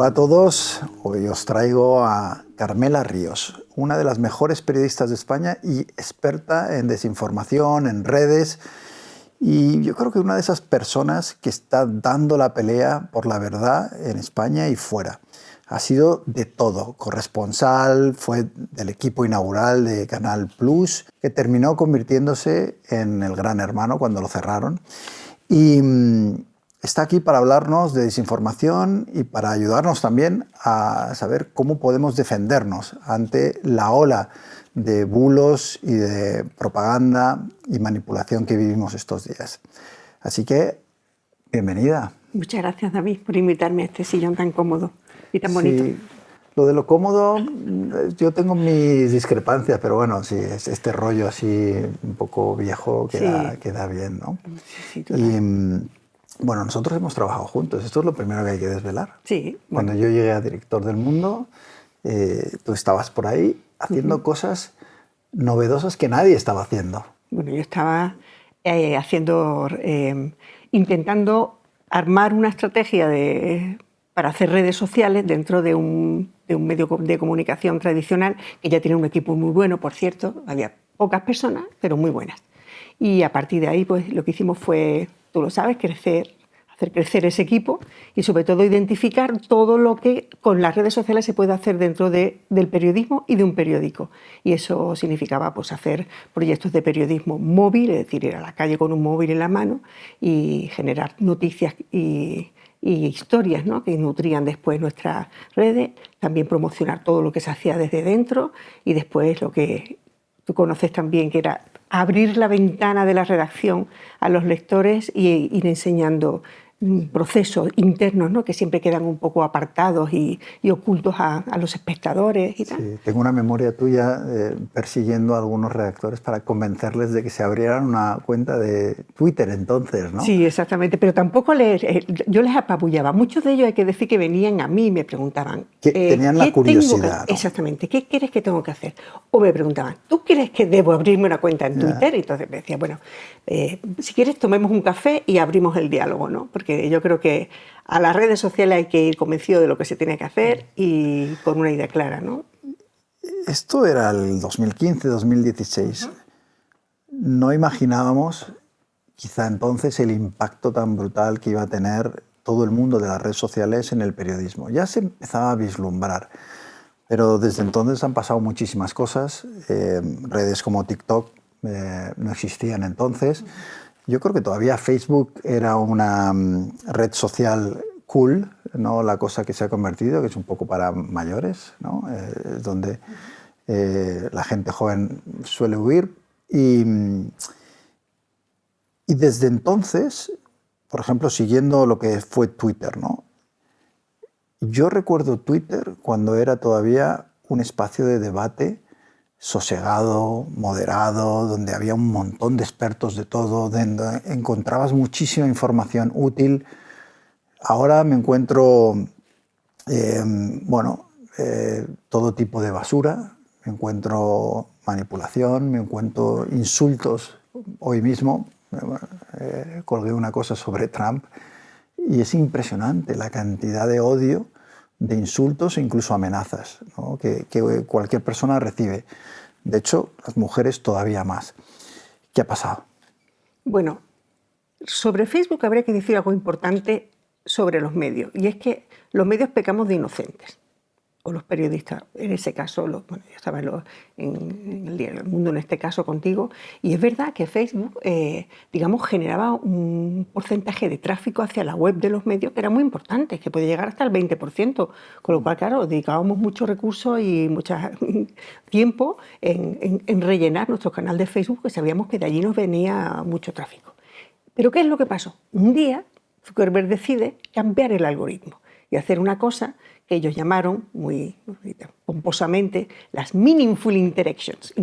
a todos, hoy os traigo a Carmela Ríos, una de las mejores periodistas de España y experta en desinformación, en redes, y yo creo que una de esas personas que está dando la pelea por la verdad en España y fuera. Ha sido de todo, corresponsal, fue del equipo inaugural de Canal Plus, que terminó convirtiéndose en el Gran Hermano cuando lo cerraron, y está aquí para hablarnos de desinformación y para ayudarnos también a saber cómo podemos defendernos ante la ola de bulos y de propaganda y manipulación que vivimos estos días. Así que, bienvenida. Muchas gracias, David, por invitarme a este sillón tan cómodo y tan bonito. Sí, lo de lo cómodo, yo tengo mis discrepancias, pero bueno, sí, es este rollo así un poco viejo queda bien, ¿no? Sí, y bueno, nosotros hemos trabajado juntos, esto es lo primero que hay que desvelar. Sí. Cuando yo llegué a director del Mundo, tú estabas por ahí haciendo cosas novedosas que nadie estaba haciendo. Bueno, yo estaba intentando armar una estrategia para hacer redes sociales dentro de un medio de comunicación tradicional que ya tiene un equipo muy bueno, por cierto. Había pocas personas, pero muy buenas. Y a partir de ahí, pues lo que hicimos fue, tú lo sabes, hacer crecer ese equipo y sobre todo identificar todo lo que con las redes sociales se puede hacer dentro del periodismo y de un periódico. Y eso significaba pues, hacer proyectos de periodismo móvil, es decir, ir a la calle con un móvil en la mano y generar noticias y historias, ¿no?, que nutrían después nuestras redes, también promocionar todo lo que se hacía desde dentro y después lo que tú conoces también, que era abrir la ventana de la redacción a los lectores y ir enseñando procesos internos, ¿no?, que siempre quedan un poco apartados y ocultos a los espectadores y tal. Sí, tengo una memoria tuya persiguiendo a algunos redactores para convencerles de que se abrieran una cuenta de Twitter entonces, ¿no? Sí, exactamente, pero tampoco yo les apabullaba. Muchos de ellos, hay que decir, que venían a mí y me preguntaban... Tenían la curiosidad, ¿no? Exactamente, ¿qué crees que tengo que hacer? O me preguntaban, ¿tú crees que debo abrirme una cuenta en Twitter? Y entonces me decía, bueno, si quieres tomemos un café y abrimos el diálogo, ¿no? Porque yo creo que a las redes sociales hay que ir convencido de lo que se tiene que hacer y con una idea clara, ¿no? Esto era el 2015, 2016. No imaginábamos, quizá entonces, el impacto tan brutal que iba a tener todo el mundo de las redes sociales en el periodismo. Ya se empezaba a vislumbrar, pero desde entonces han pasado muchísimas cosas. Redes como TikTok no existían entonces. Yo creo que todavía Facebook era una red social cool, no la cosa que se ha convertido, que es un poco para mayores, ¿no? Donde la gente joven suele huir. Y desde entonces, por ejemplo, siguiendo lo que fue Twitter, ¿no? Yo recuerdo Twitter cuando era todavía un espacio de debate sosegado, moderado, donde había un montón de expertos de todo, donde encontrabas muchísima información útil. Ahora me encuentro, todo tipo de basura, me encuentro manipulación, me encuentro insultos. Hoy mismo colgué una cosa sobre Trump y es impresionante la cantidad de odio, de insultos e incluso amenazas, ¿no?, que cualquier persona recibe. De hecho, las mujeres todavía más. ¿Qué ha pasado? Bueno, sobre Facebook habría que decir algo importante sobre los medios, y es que los medios pecamos de inocentes, o los periodistas, en ese caso, yo estaba en el diario El Mundo, en este caso contigo, y es verdad que Facebook, generaba un porcentaje de tráfico hacia la web de los medios que era muy importante, que podía llegar hasta el 20%, con lo cual, claro, dedicábamos muchos recursos y mucho tiempo en rellenar nuestro canal de Facebook, que sabíamos que de allí nos venía mucho tráfico. Pero ¿qué es lo que pasó? Un día Zuckerberg decide cambiar el algoritmo y hacer una cosa que ellos llamaron muy pomposamente las meaningful interactions,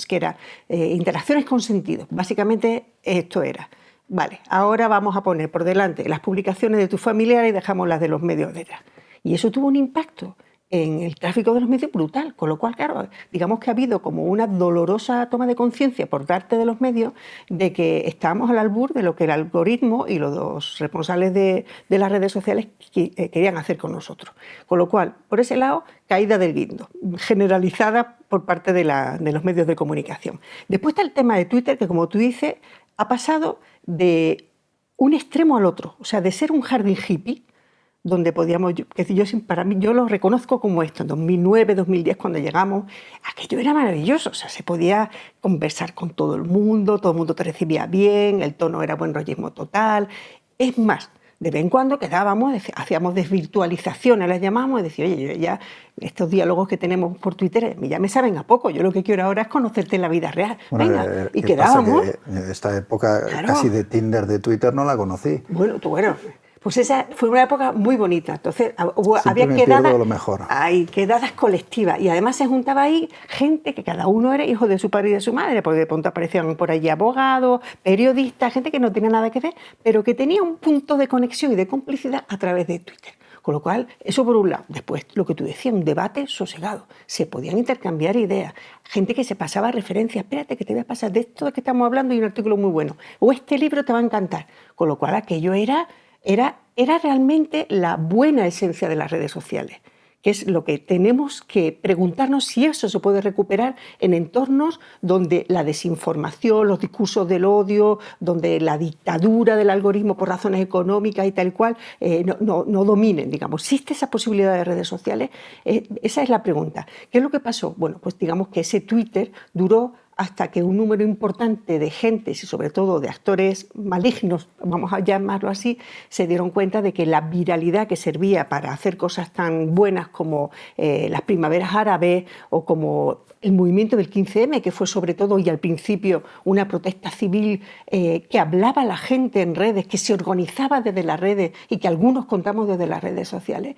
que eran interacciones con sentido. Básicamente esto era, vale, ahora vamos a poner por delante las publicaciones de tus familiares y dejamos las de los medios detrás. Y eso tuvo un impacto en el tráfico de los medios brutal, con lo cual, claro, digamos que ha habido como una dolorosa toma de conciencia por parte de los medios de que estábamos al albur de lo que el algoritmo y los responsables de las redes sociales querían hacer con nosotros. Con lo cual, por ese lado, caída del guindo, generalizada por parte de los medios de comunicación. Después está el tema de Twitter, que como tú dices, ha pasado de un extremo al otro, o sea, de ser un jardín hippie, donde podíamos, para mí, yo lo reconozco como esto, en 2009, 2010, cuando llegamos, aquello era maravilloso, o sea, se podía conversar con todo el mundo te recibía bien, el tono era buen rollismo total. Es más, de vez en cuando quedábamos, hacíamos desvirtualizaciones, las llamamos, y decía, oye, ya estos diálogos que tenemos por Twitter ya me saben a poco, yo lo que quiero ahora es conocerte en la vida real. Bueno, venga, y quedábamos. Esta época claro, casi de Tinder, de Twitter, no la conocí. Bueno, pues esa fue una época muy bonita. Entonces había quedadas colectivas y además se juntaba ahí gente que cada uno era hijo de su padre y de su madre, porque de pronto aparecían por allí abogados, periodistas, gente que no tenía nada que ver, pero que tenía un punto de conexión y de complicidad a través de Twitter. Con lo cual, eso por un lado. Después, lo que tú decías, un debate sosegado. Se podían intercambiar ideas. Gente que se pasaba referencias. Espérate, que te voy a pasar de esto de que estamos hablando y un artículo muy bueno. O este libro te va a encantar. Con lo cual, aquello era realmente la buena esencia de las redes sociales, que es lo que tenemos que preguntarnos si eso se puede recuperar en entornos donde la desinformación, los discursos del odio, donde la dictadura del algoritmo por razones económicas y tal cual no dominen, digamos. ¿Existe esa posibilidad de redes sociales? Esa es la pregunta. ¿Qué es lo que pasó? Bueno, pues digamos que ese Twitter duró hasta que un número importante de gentes y sobre todo de actores malignos, vamos a llamarlo así, se dieron cuenta de que la viralidad que servía para hacer cosas tan buenas como las primaveras árabes o como el movimiento del 15M, que fue sobre todo y al principio una protesta civil que hablaba a la gente en redes, que se organizaba desde las redes y que algunos contamos desde las redes sociales,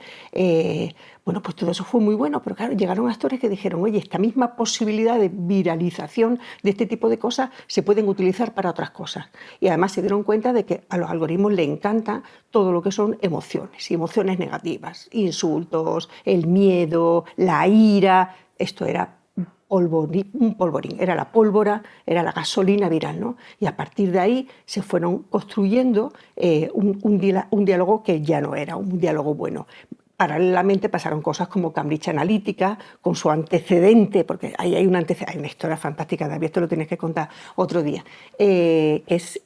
bueno, pues todo eso fue muy bueno, pero claro, llegaron actores que dijeron, oye, esta misma posibilidad de viralización de este tipo de cosas se pueden utilizar para otras cosas. Y además se dieron cuenta de que a los algoritmos les encanta todo lo que son emociones, y emociones negativas, insultos, el miedo, la ira. Esto era un polvorín, era la pólvora, era la gasolina viral, ¿no? Y a partir de ahí se fueron construyendo un diálogo que ya no era un diálogo bueno. Paralelamente pasaron cosas como Cambridge Analytica, con su antecedente, porque ahí hay una historia fantástica, David, esto lo tienes que contar otro día, que es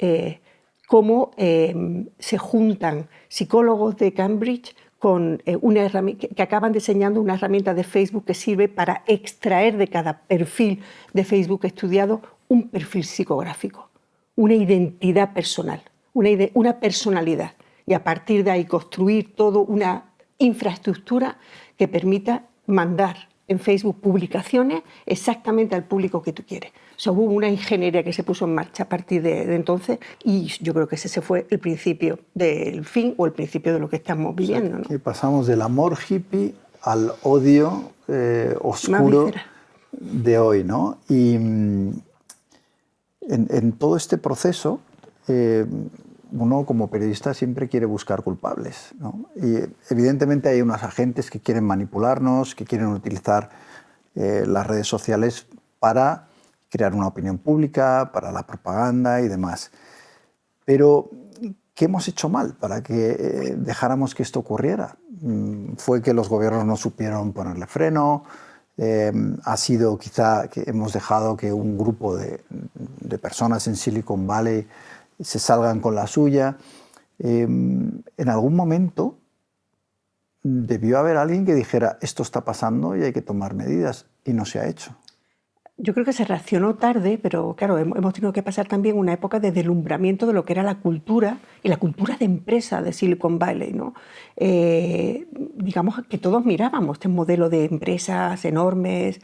cómo se juntan psicólogos de Cambridge con una herramienta, que acaban diseñando una herramienta de Facebook que sirve para extraer de cada perfil de Facebook estudiado un perfil psicográfico, una identidad personal, una personalidad, y a partir de ahí construir toda una infraestructura que permita mandar en Facebook publicaciones exactamente al público que tú quieres. O sea, hubo una ingeniería que se puso en marcha a partir de entonces y yo creo que ese fue el principio del fin o el principio de lo que estamos viviendo, ¿no? Y pasamos del amor hippie al odio oscuro de hoy, ¿no? Y en todo este proceso uno como periodista siempre quiere buscar culpables, ¿no? Y evidentemente hay unos agentes que quieren manipularnos, que quieren utilizar las redes sociales para crear una opinión pública, para la propaganda y demás. Pero, ¿qué hemos hecho mal para que dejáramos que esto ocurriera? ¿Fue que los gobiernos no supieron ponerle freno? ¿Ha sido quizá que hemos dejado que un grupo de personas en Silicon Valley se salgan con la suya? En algún momento debió haber alguien que dijera esto está pasando y hay que tomar medidas, y no se ha hecho. Yo creo que se reaccionó tarde, pero claro, hemos tenido que pasar también una época de deslumbramiento de lo que era la cultura y la cultura de empresa de Silicon Valley, ¿no? Digamos que todos mirábamos este modelo de empresas enormes,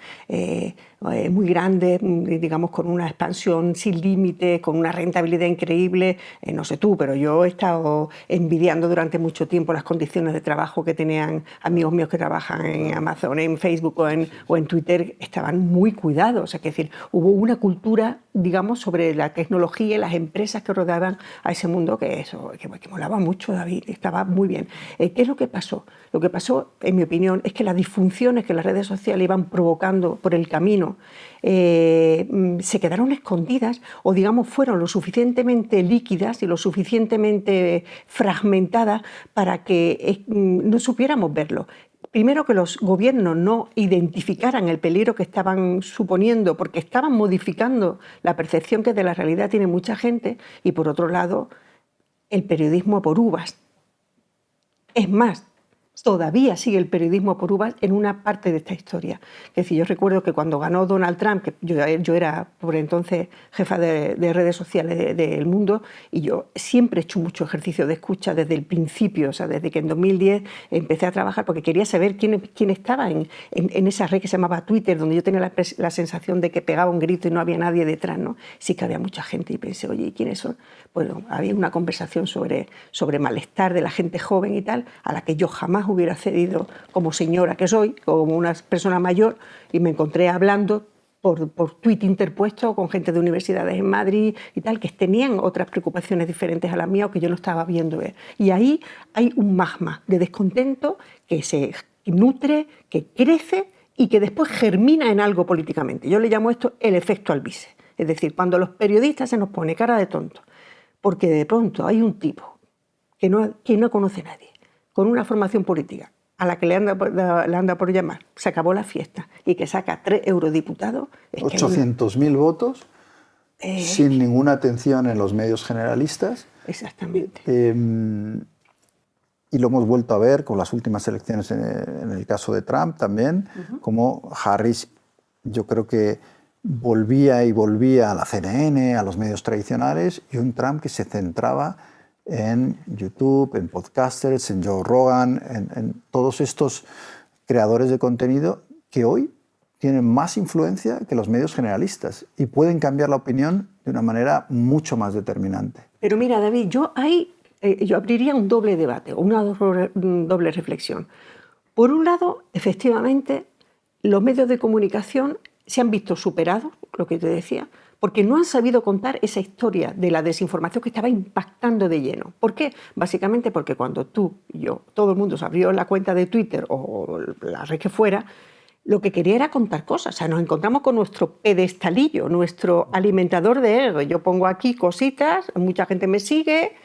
muy grandes, digamos con una expansión sin límite, con una rentabilidad increíble. No sé tú, pero yo he estado envidiando durante mucho tiempo las condiciones de trabajo que tenían amigos míos que trabajan en Amazon, en Facebook o en Twitter. Estaban muy cuidados. O sea, que decir, hubo una cultura, digamos, sobre la tecnología y las empresas que rodeaban a ese mundo que molaba mucho, David, estaba muy bien. ¿Qué es lo que pasó? Lo que pasó, en mi opinión, es que las disfunciones que las redes sociales iban provocando por el camino se quedaron escondidas o, digamos, fueron lo suficientemente líquidas y lo suficientemente fragmentadas para que no supiéramos verlo. Primero, que los gobiernos no identificaran el peligro que estaban suponiendo porque estaban modificando la percepción que de la realidad tiene mucha gente, y por otro lado, el periodismo por uvas. Es más, todavía sigue el periodismo por uvas en una parte de esta historia. Es decir, yo recuerdo que cuando ganó Donald Trump, que yo era por entonces jefa de redes sociales del mundo, y yo siempre he hecho mucho ejercicio de escucha desde el principio, o sea, desde que en 2010 empecé a trabajar, porque quería saber quién estaba en esa red que se llamaba Twitter, donde yo tenía la sensación de que pegaba un grito y no había nadie detrás, ¿no? Sí que había mucha gente, y pensé, oye, ¿y quiénes son? Bueno, había una conversación sobre malestar de la gente joven y tal, a la que yo jamás hubiera accedido como señora que soy, como una persona mayor, y me encontré hablando por tuit interpuesto con gente de universidades en Madrid y tal, que tenían otras preocupaciones diferentes a las mías o que yo no estaba viendo ver. Y ahí hay un magma de descontento que se nutre, que crece y que después germina en algo políticamente. Yo le llamo esto el efecto Alvise. Es decir, cuando los periodistas se nos pone cara de tonto, porque de pronto hay un tipo que no conoce a nadie, con una formación política a la que le anda por llamar, se acabó la fiesta, y que saca 3 eurodiputados... 800.000 votos, sin ninguna atención en los medios generalistas. Exactamente. Y lo hemos vuelto a ver con las últimas elecciones en el caso de Trump también, como Harris, yo creo que volvía a la CNN, a los medios tradicionales, y un Trump que se centraba en YouTube, en podcasters, en Joe Rogan, en todos estos creadores de contenido que hoy tienen más influencia que los medios generalistas y pueden cambiar la opinión de una manera mucho más determinante. Pero mira, David, yo abriría un doble debate, o una doble reflexión. Por un lado, efectivamente, los medios de comunicación se han visto superados, lo que te decía, porque no han sabido contar esa historia de la desinformación que estaba impactando de lleno. ¿Por qué? Básicamente porque cuando tú y yo, todo el mundo se abrió la cuenta de Twitter o la red que fuera, lo que quería era contar cosas. O sea, nos encontramos con nuestro pedestalillo, nuestro alimentador de ego. Yo pongo aquí cositas, mucha gente me sigue,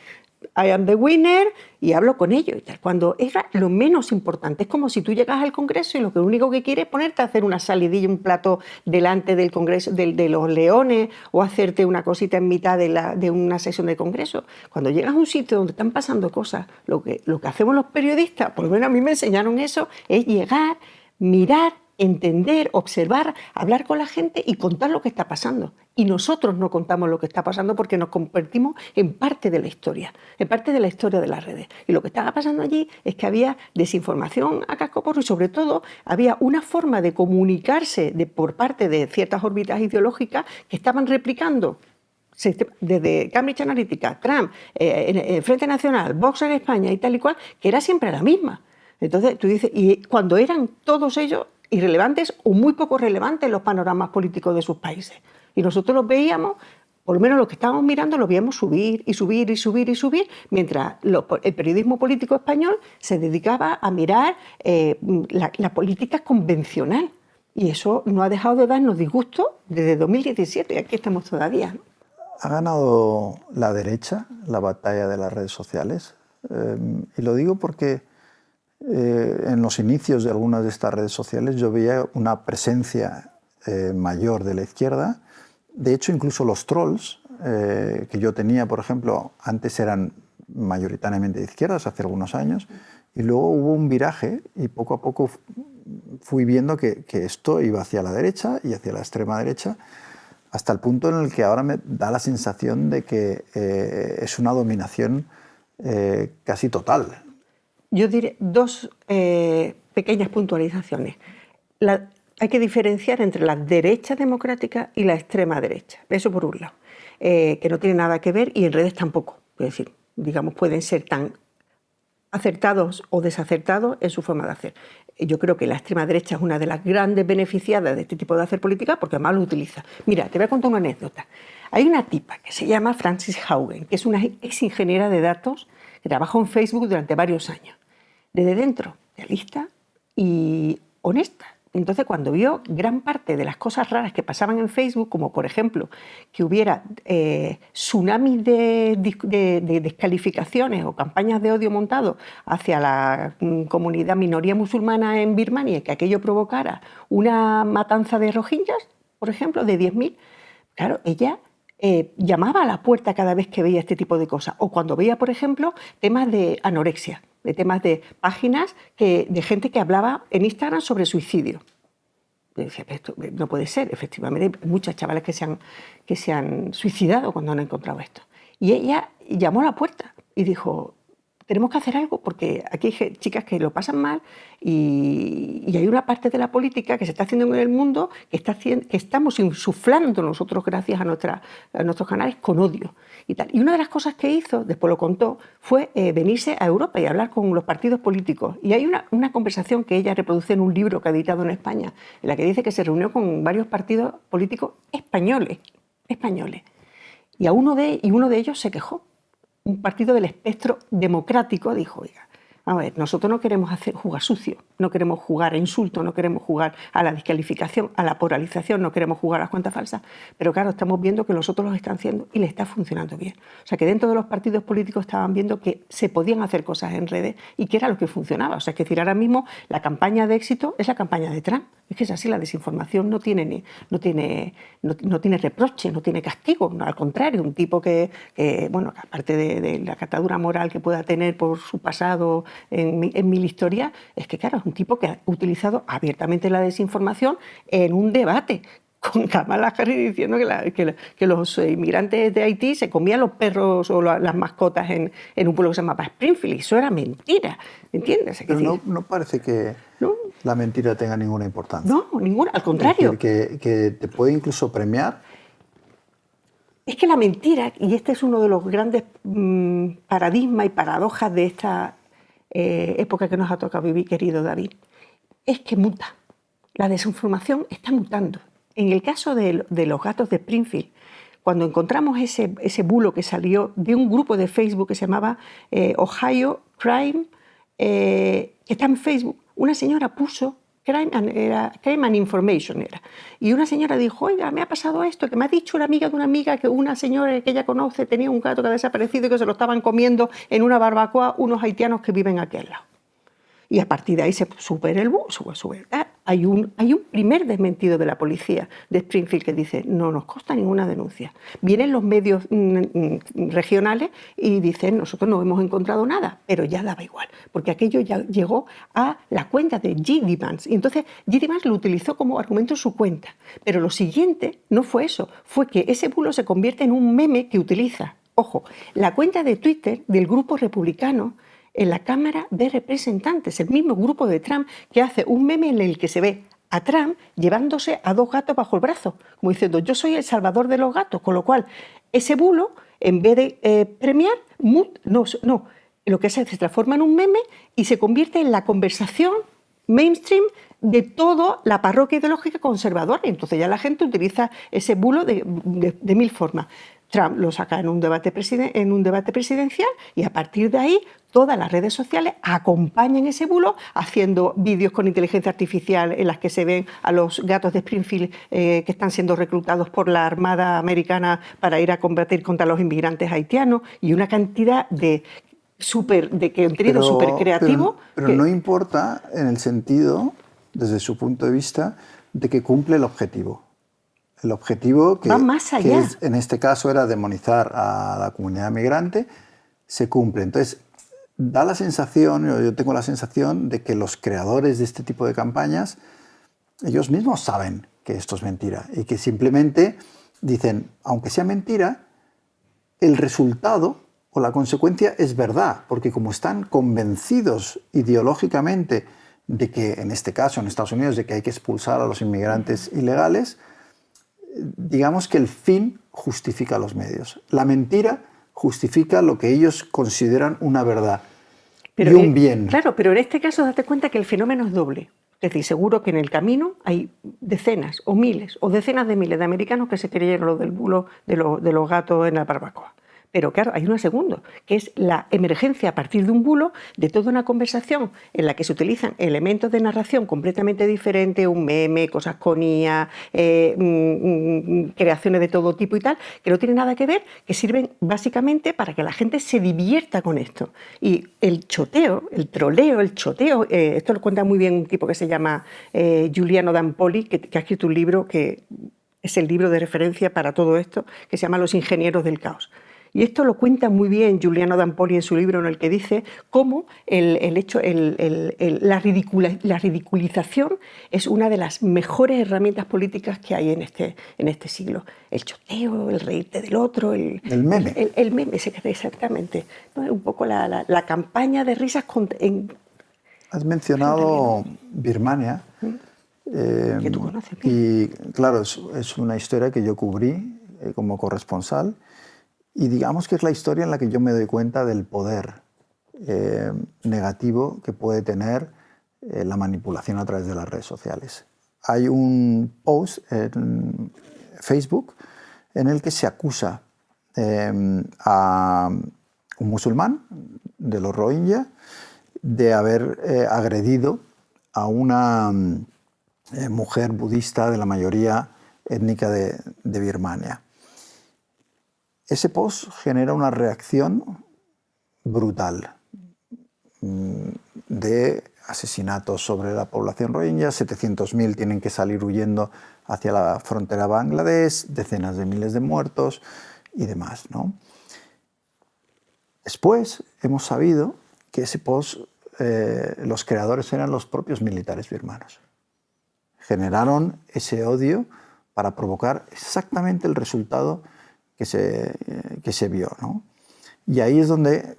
I am the winner, y hablo con ellos y tal. Cuando era lo menos importante, es como si tú llegas al Congreso y lo único que quieres es ponerte a hacer una salidilla, un plato delante del Congreso, de los leones, o hacerte una cosita en mitad de una sesión de Congreso. Cuando llegas a un sitio donde están pasando cosas, lo que hacemos los periodistas, por lo menos a mí me enseñaron eso, es llegar, mirar, entender, observar, hablar con la gente y contar lo que está pasando. Y nosotros no contamos lo que está pasando porque nos convertimos en parte de la historia, de las redes. Y lo que estaba pasando allí es que había desinformación a cascoporro y, sobre todo, había una forma de comunicarse por parte de ciertas órbitas ideológicas que estaban replicando desde Cambridge Analytica, Trump, Frente Nacional, Vox en España y tal y cual, que era siempre la misma. Entonces, tú dices, y cuando eran todos ellos irrelevantes o muy poco relevantes en los panoramas políticos de sus países. Y nosotros los veíamos, por lo menos los que estábamos mirando, los veíamos subir y subir y subir y subir, mientras el periodismo político español se dedicaba a mirar la política convencional. Y eso no ha dejado de darnos disgusto desde 2017, y aquí estamos todavía, ¿no? ¿Ha ganado la derecha la batalla de las redes sociales? Y lo digo porque en los inicios de algunas de estas redes sociales yo veía una presencia mayor de la izquierda. De hecho, incluso los trolls que yo tenía, por ejemplo, antes eran mayoritariamente de izquierdas, hace algunos años, y luego hubo un viraje y poco a poco fui viendo que esto iba hacia la derecha y hacia la extrema derecha, hasta el punto en el que ahora me da la sensación de que es una dominación casi total. Yo diré 2 pequeñas puntualizaciones. Hay que diferenciar entre la derecha democrática y la extrema derecha. Eso por un lado, que no tiene nada que ver, y en redes tampoco. Es decir, digamos, pueden ser tan acertados o desacertados en su forma de hacer. yo creo que la extrema derecha es una de las grandes beneficiadas de este tipo de hacer política porque además lo utiliza. Mira, te voy a contar una anécdota. Hay una tipa que se llama Frances Haugen, que es una ex ingeniera de datos que trabajó en Facebook durante varios años. Desde dentro, realista y honesta. Entonces, cuando vio gran parte de las cosas raras que pasaban en Facebook, como por ejemplo que hubiera tsunamis de descalificaciones o campañas de odio montado hacia la comunidad minoría musulmana en Birmania y que aquello provocara una matanza de rohingyas, por ejemplo, de 10.000, claro, ella llamaba a la puerta cada vez que veía este tipo de cosas. O cuando veía, por ejemplo, temas de anorexia, de temas de páginas de gente que hablaba en Instagram sobre suicidio. Y decía, esto no puede ser, efectivamente, hay muchas chavales que se han suicidado cuando han encontrado esto. Y ella llamó a la puerta y dijo, tenemos que hacer algo porque aquí hay chicas que lo pasan mal y hay una parte de la política que se está haciendo en el mundo que estamos insuflando nosotros gracias a nuestros canales con odio y tal. Y una de las cosas que hizo, después lo contó, fue venirse a Europa y hablar con los partidos políticos. Y hay una conversación que ella reproduce en un libro que ha editado en España, en la que dice que se reunió con varios partidos políticos españoles. Y uno de ellos se quejó. Un partido del espectro democrático dijo, oiga, a ver, nosotros no queremos jugar sucio, no queremos jugar a insulto, no queremos jugar a la descalificación, a la polarización, no queremos jugar a las cuentas falsas, pero claro, estamos viendo que los otros lo están haciendo y le está funcionando bien. O sea, que dentro de los partidos políticos estaban viendo que se podían hacer cosas en redes y que era lo que funcionaba. O sea, es decir, ahora mismo la campaña de éxito es la campaña de Trump. Es que es así, la desinformación no tiene reproche, no tiene castigo, no, al contrario, un tipo que bueno, aparte de la catadura moral que pueda tener por su pasado en mil historias, es que claro, es un tipo que ha utilizado abiertamente la desinformación en un debate con Kamala Harris diciendo que los inmigrantes de Haití se comían los perros o las mascotas en un pueblo que se llamaba Springfield. Y eso era mentira, ¿entiendes? Pero no parece que la mentira tenga ninguna importancia. No, ninguna, al contrario. Es decir, que te puede incluso premiar. Es que la mentira, y este es uno de los grandes paradigmas y paradojas de esta época que nos ha tocado vivir, querido David, es que muta. La desinformación está mutando. En el caso de los gatos de Springfield, cuando encontramos ese bulo que salió de un grupo de Facebook que se llamaba Ohio Crime, que está en Facebook, una señora puso Crime and Information era. Y una señora dijo, oiga, me ha pasado esto, que me ha dicho una amiga de una amiga que una señora que ella conoce tenía un gato que ha desaparecido y que se lo estaban comiendo en una barbacoa unos haitianos que viven aquí al lado. Y a partir de ahí se sube el bus, sube. Hay un primer desmentido de la policía de Springfield que dice, no nos consta ninguna denuncia. Vienen los medios regionales y dicen, nosotros no hemos encontrado nada, pero ya daba igual, porque aquello ya llegó a la cuenta de J.D. Vance. Y entonces J.D. Vance lo utilizó como argumento en su cuenta. Pero lo siguiente no fue eso, fue que ese bulo se convierte en un meme que utiliza, ojo, la cuenta de Twitter del grupo republicano en la Cámara de Representantes, el mismo grupo de Trump que hace un meme en el que se ve a Trump llevándose a dos gatos bajo el brazo, como diciendo yo soy el salvador de los gatos, con lo cual ese bulo, en vez de premiar, lo que se transforma en un meme y se convierte en la conversación mainstream de toda la parroquia ideológica conservadora. Entonces ya la gente utiliza ese bulo de mil formas. Trump lo saca en un debate presidencial y a partir de ahí todas las redes sociales acompañan ese bulo haciendo vídeos con inteligencia artificial en las que se ven a los gatos de Springfield que están siendo reclutados por la Armada Americana para ir a combatir contra los inmigrantes haitianos y una cantidad de contenido súper creativo. Pero no importa en el sentido, desde su punto de vista, de que cumple el objetivo. El objetivo, que en este caso era demonizar a la comunidad migrante, se cumple. Entonces, da la sensación, yo tengo la sensación de que los creadores de este tipo de campañas, ellos mismos saben que esto es mentira y que simplemente dicen, aunque sea mentira, el resultado o la consecuencia es verdad, porque como están convencidos ideológicamente de que, en este caso, en Estados Unidos, de que hay que expulsar a los inmigrantes ilegales, digamos que el fin justifica los medios. La mentira justifica lo que ellos consideran una verdad. y un bien. Claro, pero en este caso date cuenta que el fenómeno es doble. Es decir, seguro que en el camino hay decenas o miles o decenas de miles de americanos que se creyeron lo del bulo de los gatos en la barbacoa. Pero claro, hay una segunda, que es la emergencia a partir de un bulo de toda una conversación en la que se utilizan elementos de narración completamente diferentes, un meme, cosas con IA, creaciones de todo tipo y tal, que no tienen nada que ver, que sirven básicamente para que la gente se divierta con esto. Y el choteo, el troleo, esto lo cuenta muy bien un tipo que se llama Giuliano D'Ampoli, que ha escrito un libro que es el libro de referencia para todo esto, que se llama Los ingenieros del caos. Y esto lo cuenta muy bien Giuliano D'Ampoli en su libro, en el que dice cómo la ridiculización es una de las mejores herramientas políticas que hay en este siglo. El choteo, el reírte del otro, el meme. El meme, exactamente. ¿No? Un poco la campaña de risas. Has mencionado Birmania. Que tú conoces bien. Y claro, es una historia que yo cubrí como corresponsal. Y digamos que es la historia en la que yo me doy cuenta del poder negativo que puede tener la manipulación a través de las redes sociales. Hay un post en Facebook en el que se acusa a un musulmán de los Rohingya de haber agredido a una mujer budista de la mayoría étnica de Birmania. Ese post genera una reacción brutal de asesinatos sobre la población rohingya. 700.000 tienen que salir huyendo hacia la frontera Bangladesh, decenas de miles de muertos y demás, ¿no? Después hemos sabido que ese post, los creadores eran los propios militares birmanos. Generaron ese odio para provocar exactamente el resultado que se vio, ¿no? Y ahí es donde,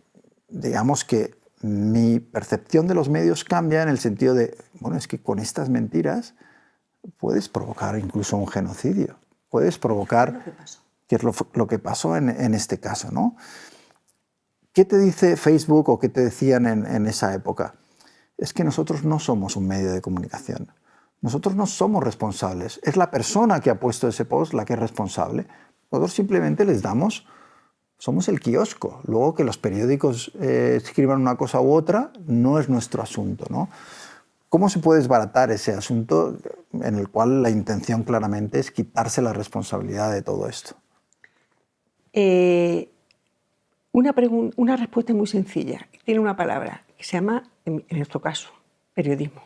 digamos que mi percepción de los medios cambia en el sentido de, bueno, es que con estas mentiras puedes provocar incluso un genocidio, puedes provocar, que es lo que pasó en este caso, ¿no? ¿Qué te dice Facebook o qué te decían en esa época? Es que nosotros no somos un medio de comunicación, nosotros no somos responsables, es la persona que ha puesto ese post la que es responsable. Nosotros simplemente les damos, somos el kiosco. Luego que los periódicos escriban una cosa u otra no es nuestro asunto, ¿no? ¿Cómo se puede desbaratar ese asunto en el cual la intención claramente es quitarse la responsabilidad de todo esto? Una respuesta muy sencilla. Tiene una palabra que se llama, en nuestro caso, periodismo.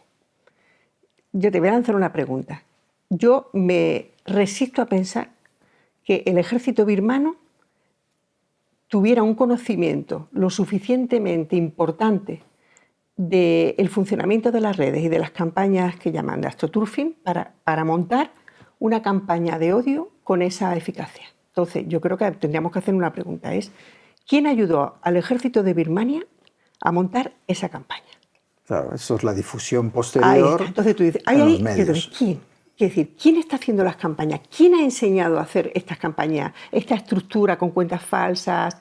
Yo te voy a lanzar una pregunta. Yo me resisto a pensar que el ejército birmano tuviera un conocimiento lo suficientemente importante del funcionamiento de las redes y de las campañas que llaman de astroturfing para montar una campaña de odio con esa eficacia. Entonces, yo creo que tendríamos que hacer una pregunta, es ¿quién ayudó al ejército de Birmania a montar esa campaña? Claro, eso es la difusión posterior. Entonces tú dices, en los medios. ¿quién? Es decir, ¿quién está haciendo las campañas? ¿Quién ha enseñado a hacer estas campañas? Esta estructura con cuentas falsas,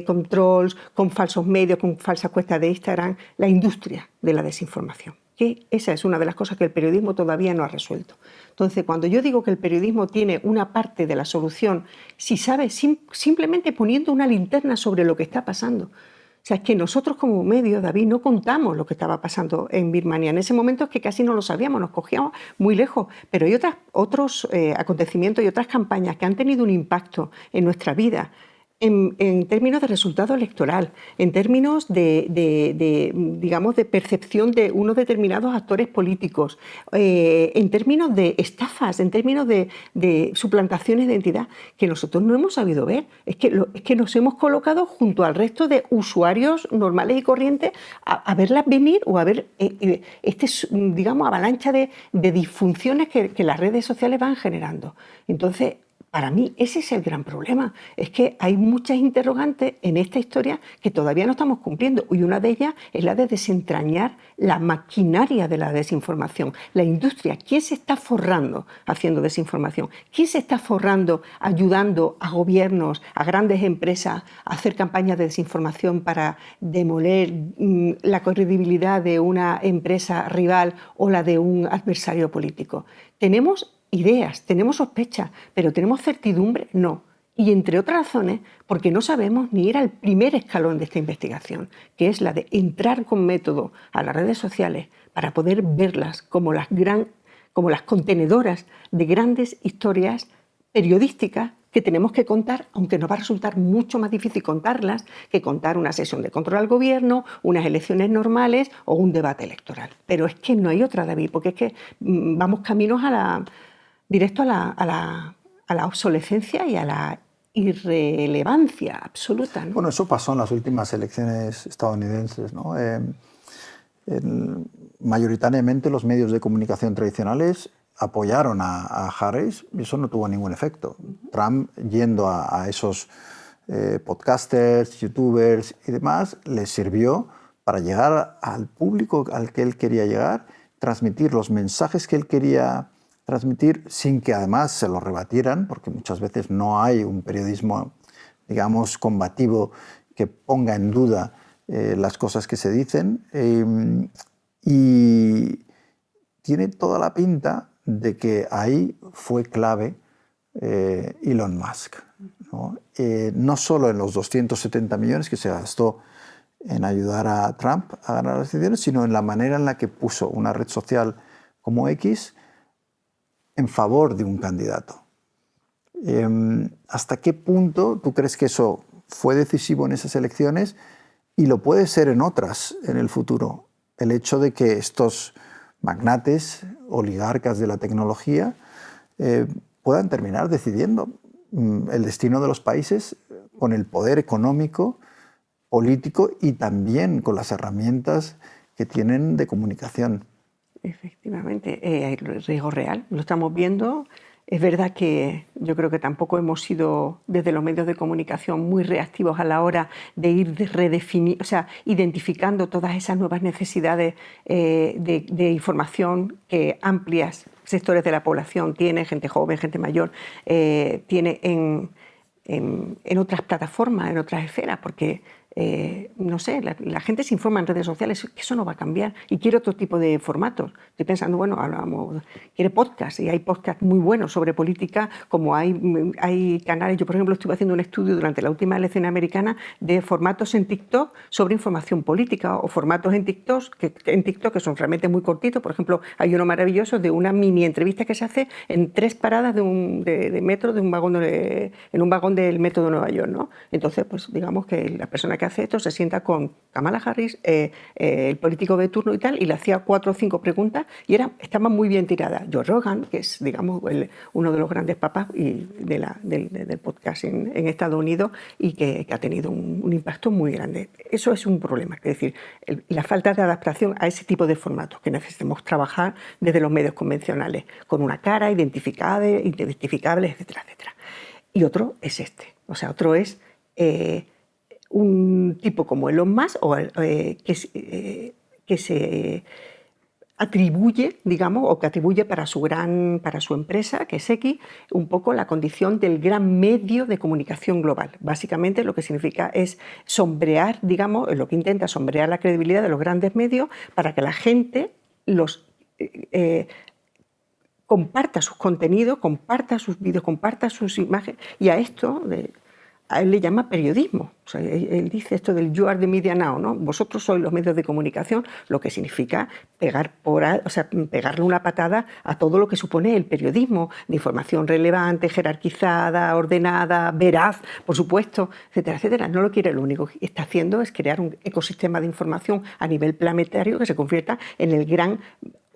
con trolls, con falsos medios, con falsas cuentas de Instagram, la industria de la desinformación. Que esa es una de las cosas que el periodismo todavía no ha resuelto. Entonces, cuando yo digo que el periodismo tiene una parte de la solución, si sabe, simplemente poniendo una linterna sobre lo que está pasando. O sea, es que nosotros como medio, David, no contamos lo que estaba pasando en Birmania. En ese momento es que casi no lo sabíamos, nos cogíamos muy lejos. Pero hay otros acontecimientos y otras campañas que han tenido un impacto en nuestra vida, en términos de resultado electoral, en términos digamos, de percepción de unos determinados actores políticos, en términos de estafas, en términos de suplantaciones de identidad, que nosotros no hemos sabido ver. Es que nos hemos colocado junto al resto de usuarios normales y corrientes a verlas venir o a ver digamos, avalancha de disfunciones que las redes sociales van generando. Entonces, Para mí ese es el gran problema, es que hay muchas interrogantes en esta historia que todavía no estamos cumpliendo y una de ellas es la de desentrañar la maquinaria de la desinformación, la industria. ¿Quién se está forrando haciendo desinformación? ¿Quién se está forrando ayudando a gobiernos, a grandes empresas a hacer campañas de desinformación para demoler la credibilidad de una empresa rival o la de un adversario político? Tenemos ideas, tenemos sospechas, pero ¿tenemos certidumbre? No. Y entre otras razones, porque no sabemos ni ir al primer escalón de esta investigación, que es la de entrar con método a las redes sociales para poder verlas como las contenedoras de grandes historias periodísticas que tenemos que contar, aunque nos va a resultar mucho más difícil contarlas que contar una sesión de control al gobierno, unas elecciones normales o un debate electoral. Pero es que no hay otra, David, porque es que vamos caminos directo a la obsolescencia y a la irrelevancia absoluta, ¿no? Bueno, eso pasó en las últimas elecciones estadounidenses, ¿no? Mayoritariamente los medios de comunicación tradicionales apoyaron a Harris y eso no tuvo ningún efecto. Trump, yendo a esos podcasters, youtubers y demás, les sirvió para llegar al público al que él quería llegar, transmitir los mensajes que él quería transmitir sin que además se lo rebatieran, porque muchas veces no hay un periodismo, digamos, combativo que ponga en duda las cosas que se dicen. Y tiene toda la pinta de que ahí fue clave Elon Musk, ¿no? No solo en los 270 millones que se gastó en ayudar a Trump a ganar las elecciones, sino en la manera en la que puso una red social como X en favor de un candidato. ¿Hasta qué punto tú crees que eso fue decisivo en esas elecciones y lo puede ser en otras en el futuro? El hecho de que estos magnates, oligarcas de la tecnología, puedan terminar decidiendo el destino de los países con el poder económico, político y también con las herramientas que tienen de comunicación. Efectivamente, hay riesgo real, lo estamos viendo. Es verdad que yo creo que tampoco hemos sido desde los medios de comunicación muy reactivos a la hora de ir redefiniendo, o sea, identificando todas esas nuevas necesidades de información que amplios sectores de la población tienen, gente joven, gente mayor, tiene en otras plataformas, en otras esferas, porque no sé, la gente se informa en redes sociales, que eso no va a cambiar y quiere otro tipo de formatos. Estoy pensando, bueno, quiere podcast y hay podcasts muy buenos sobre política, como hay canales. Yo, por ejemplo, estuve haciendo un estudio durante la última elección americana de formatos en TikTok sobre información política o formatos en TikTok que son realmente muy cortitos. Por ejemplo, hay uno maravilloso de una mini entrevista que se hace en 3 paradas de metro, en un vagón del metro de Nueva York, ¿no? Entonces, pues digamos que la persona que hace esto se sienta con Kamala Harris, el político de turno y tal, y le hacía 4 o 5 preguntas y estaban muy bien tiradas. Joe Rogan, que es, digamos, uno de los grandes papas del podcast en Estados Unidos y que ha tenido un impacto muy grande. Eso es un problema, es decir, la falta de adaptación a ese tipo de formatos que necesitamos trabajar desde los medios convencionales, con una cara identificable, etcétera, etcétera. Y otro es otro es un tipo como Elon Musk, que se atribuye, digamos, o que atribuye para su empresa, que es X, un poco la condición del gran medio de comunicación global. Básicamente lo que significa es sombrear, digamos, lo que intenta sombrear la credibilidad de los grandes medios para que la gente comparta sus contenidos, comparta sus vídeos, comparta sus imágenes, y a esto a él le llama periodismo. O sea, él dice esto del you are the media now, ¿no? Vosotros sois los medios de comunicación, lo que significa pegarle una patada a todo lo que supone el periodismo, de información relevante, jerarquizada, ordenada, veraz, por supuesto, etcétera, etcétera. No lo quiere, lo único que está haciendo es crear un ecosistema de información a nivel planetario que se convierta en el gran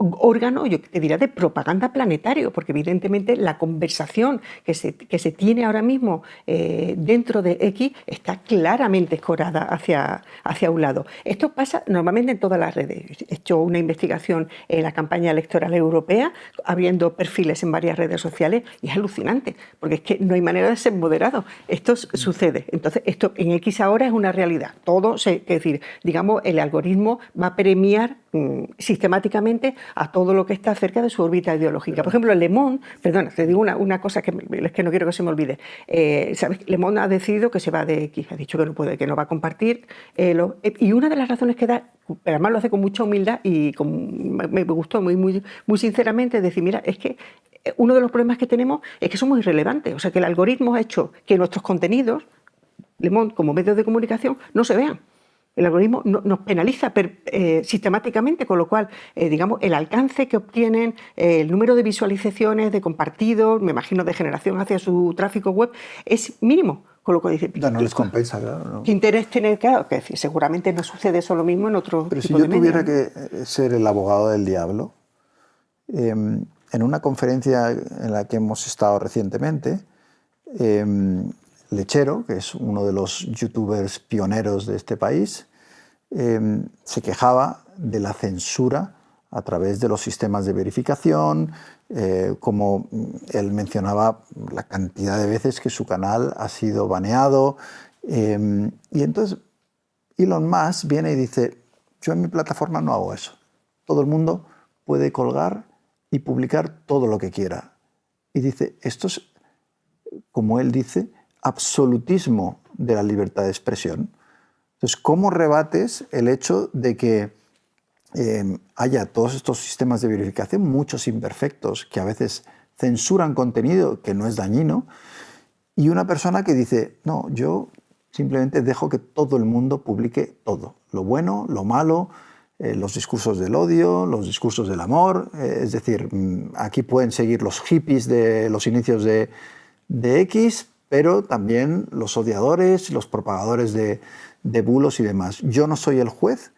órgano, yo te diría, de propaganda planetario, porque evidentemente la conversación que se tiene ahora mismo dentro de X está claramente escorada hacia un lado. Esto pasa normalmente en todas las redes. He hecho una investigación en la campaña electoral europea, abriendo perfiles en varias redes sociales, y es alucinante, porque es que no hay manera de ser moderado. Esto sucede. Entonces, esto en X ahora es una realidad. Es decir, digamos, el algoritmo va a premiar sistemáticamente a todo lo que está cerca de su órbita ideológica. Por ejemplo, Le Monde, perdona, te digo una cosa que es que no quiero que se me olvide. ¿Sabes? Le Monde ha decidido que se va de X, ha dicho que no puede, que no va a compartir. Y una de las razones que da, pero además lo hace con mucha humildad y me gustó muy sinceramente, es decir, mira, es que uno de los problemas que tenemos es que somos irrelevantes. O sea, que el algoritmo ha hecho que nuestros contenidos, Le Monde como medios de comunicación, no se vean. El algoritmo nos penaliza sistemáticamente, con lo cual, digamos, el alcance que obtienen, el número de visualizaciones, de compartidos, me imagino de generación hacia su tráfico web, es mínimo. Con lo cual dice, no les compensa, claro. ¿No? ¿Qué interés tener? Claro, que decir, seguramente no sucede eso lo mismo en otro Pero tipo si de yo tuviera medios, que ser el abogado del diablo, en una conferencia en la que hemos estado recientemente, Lechero, que es uno de los youtubers pioneros de este país, se quejaba de la censura a través de los sistemas de verificación, como él mencionaba la cantidad de veces que su canal ha sido baneado. Y entonces Elon Musk viene y dice, yo en mi plataforma no hago eso. Todo el mundo puede colgar y publicar todo lo que quiera. Y dice, esto es, como él dice, absolutismo de la libertad de expresión. Entonces, ¿cómo rebates el hecho de que haya todos estos sistemas de verificación, muchos imperfectos, que a veces censuran contenido que no es dañino, y una persona que dice, no, yo simplemente dejo que todo el mundo publique todo, lo bueno, lo malo, los discursos del odio, los discursos del amor, es decir, aquí pueden seguir los hippies de los inicios de X, pero también los odiadores, los propagadores de bulos y demás. Yo no soy el juez,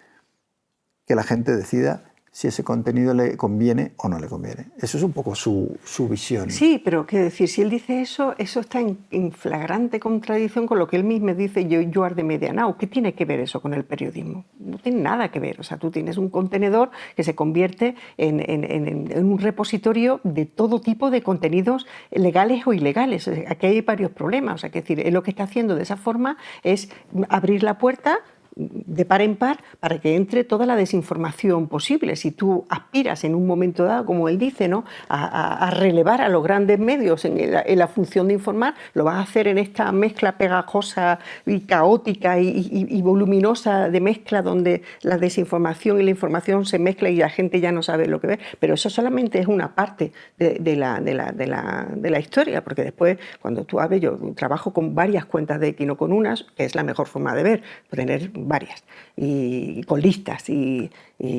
que la gente decida si ese contenido le conviene o no le conviene. Eso es un poco su visión. Sí, pero quiero decir, si él dice eso, eso está en flagrante contradicción con lo que él mismo dice, you are the media now. ¿Qué tiene que ver eso con el periodismo? No tiene nada que ver. O sea, tú tienes un contenedor que se convierte en un repositorio de todo tipo de contenidos legales o ilegales. Aquí hay varios problemas. O sea, quiero decir, él lo que está haciendo de esa forma es abrir la puerta de par en par para que entre toda la desinformación posible. Si tú aspiras en un momento dado, como él dice, ¿no?, a relevar a los grandes medios en la función de informar, lo vas a hacer en esta mezcla pegajosa y caótica y voluminosa de mezcla donde la desinformación y la información se mezclan y la gente ya no sabe lo que ve. Pero eso solamente es una parte de la historia, porque después, cuando tú hablas, yo trabajo con varias cuentas de X, no con unas, que es la mejor forma de ver, tener varias, y con listas, y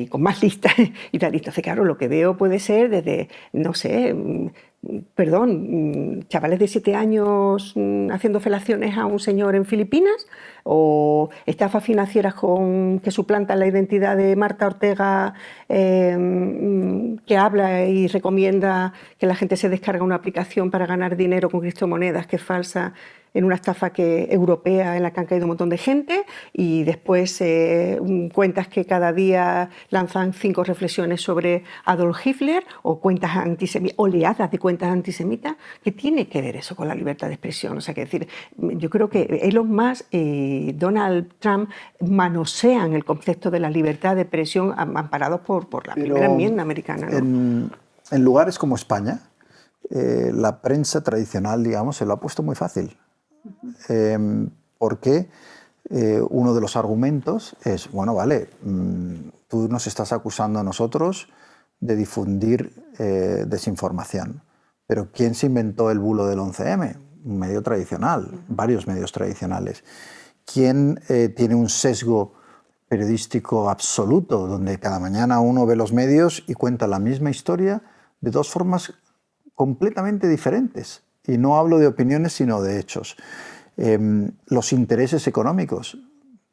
con más listas y tal. Entonces, claro, lo que veo puede ser desde, no sé, chavales de 7 años haciendo felaciones a un señor en Filipinas, o estafas financieras que suplantan la identidad de Marta Ortega, que habla y recomienda que la gente se descargue una aplicación para ganar dinero con criptomonedas, que es falsa, en una estafa europea en la que han caído un montón de gente, y después cuentas que cada día lanzan 5 reflexiones sobre Adolf Hitler, o cuentas antisemitas, oleadas de cuentas antisemitas. ¿Qué tiene que ver eso con la libertad de expresión? O sea, que decir, yo creo que Elon Musk y Donald Trump manosean el concepto de la libertad de expresión amparados por la primera enmienda americana, ¿no? En lugares como España, la prensa tradicional, digamos, se lo ha puesto muy fácil. Porque uno de los argumentos es, bueno, vale, tú nos estás acusando a nosotros de difundir desinformación, pero ¿quién se inventó el bulo del 11M? Un medio tradicional, varios medios tradicionales. ¿Quién tiene un sesgo periodístico absoluto, donde cada mañana uno ve los medios y cuenta la misma historia de dos formas completamente diferentes? Y no hablo de opiniones, sino de hechos. Los intereses económicos.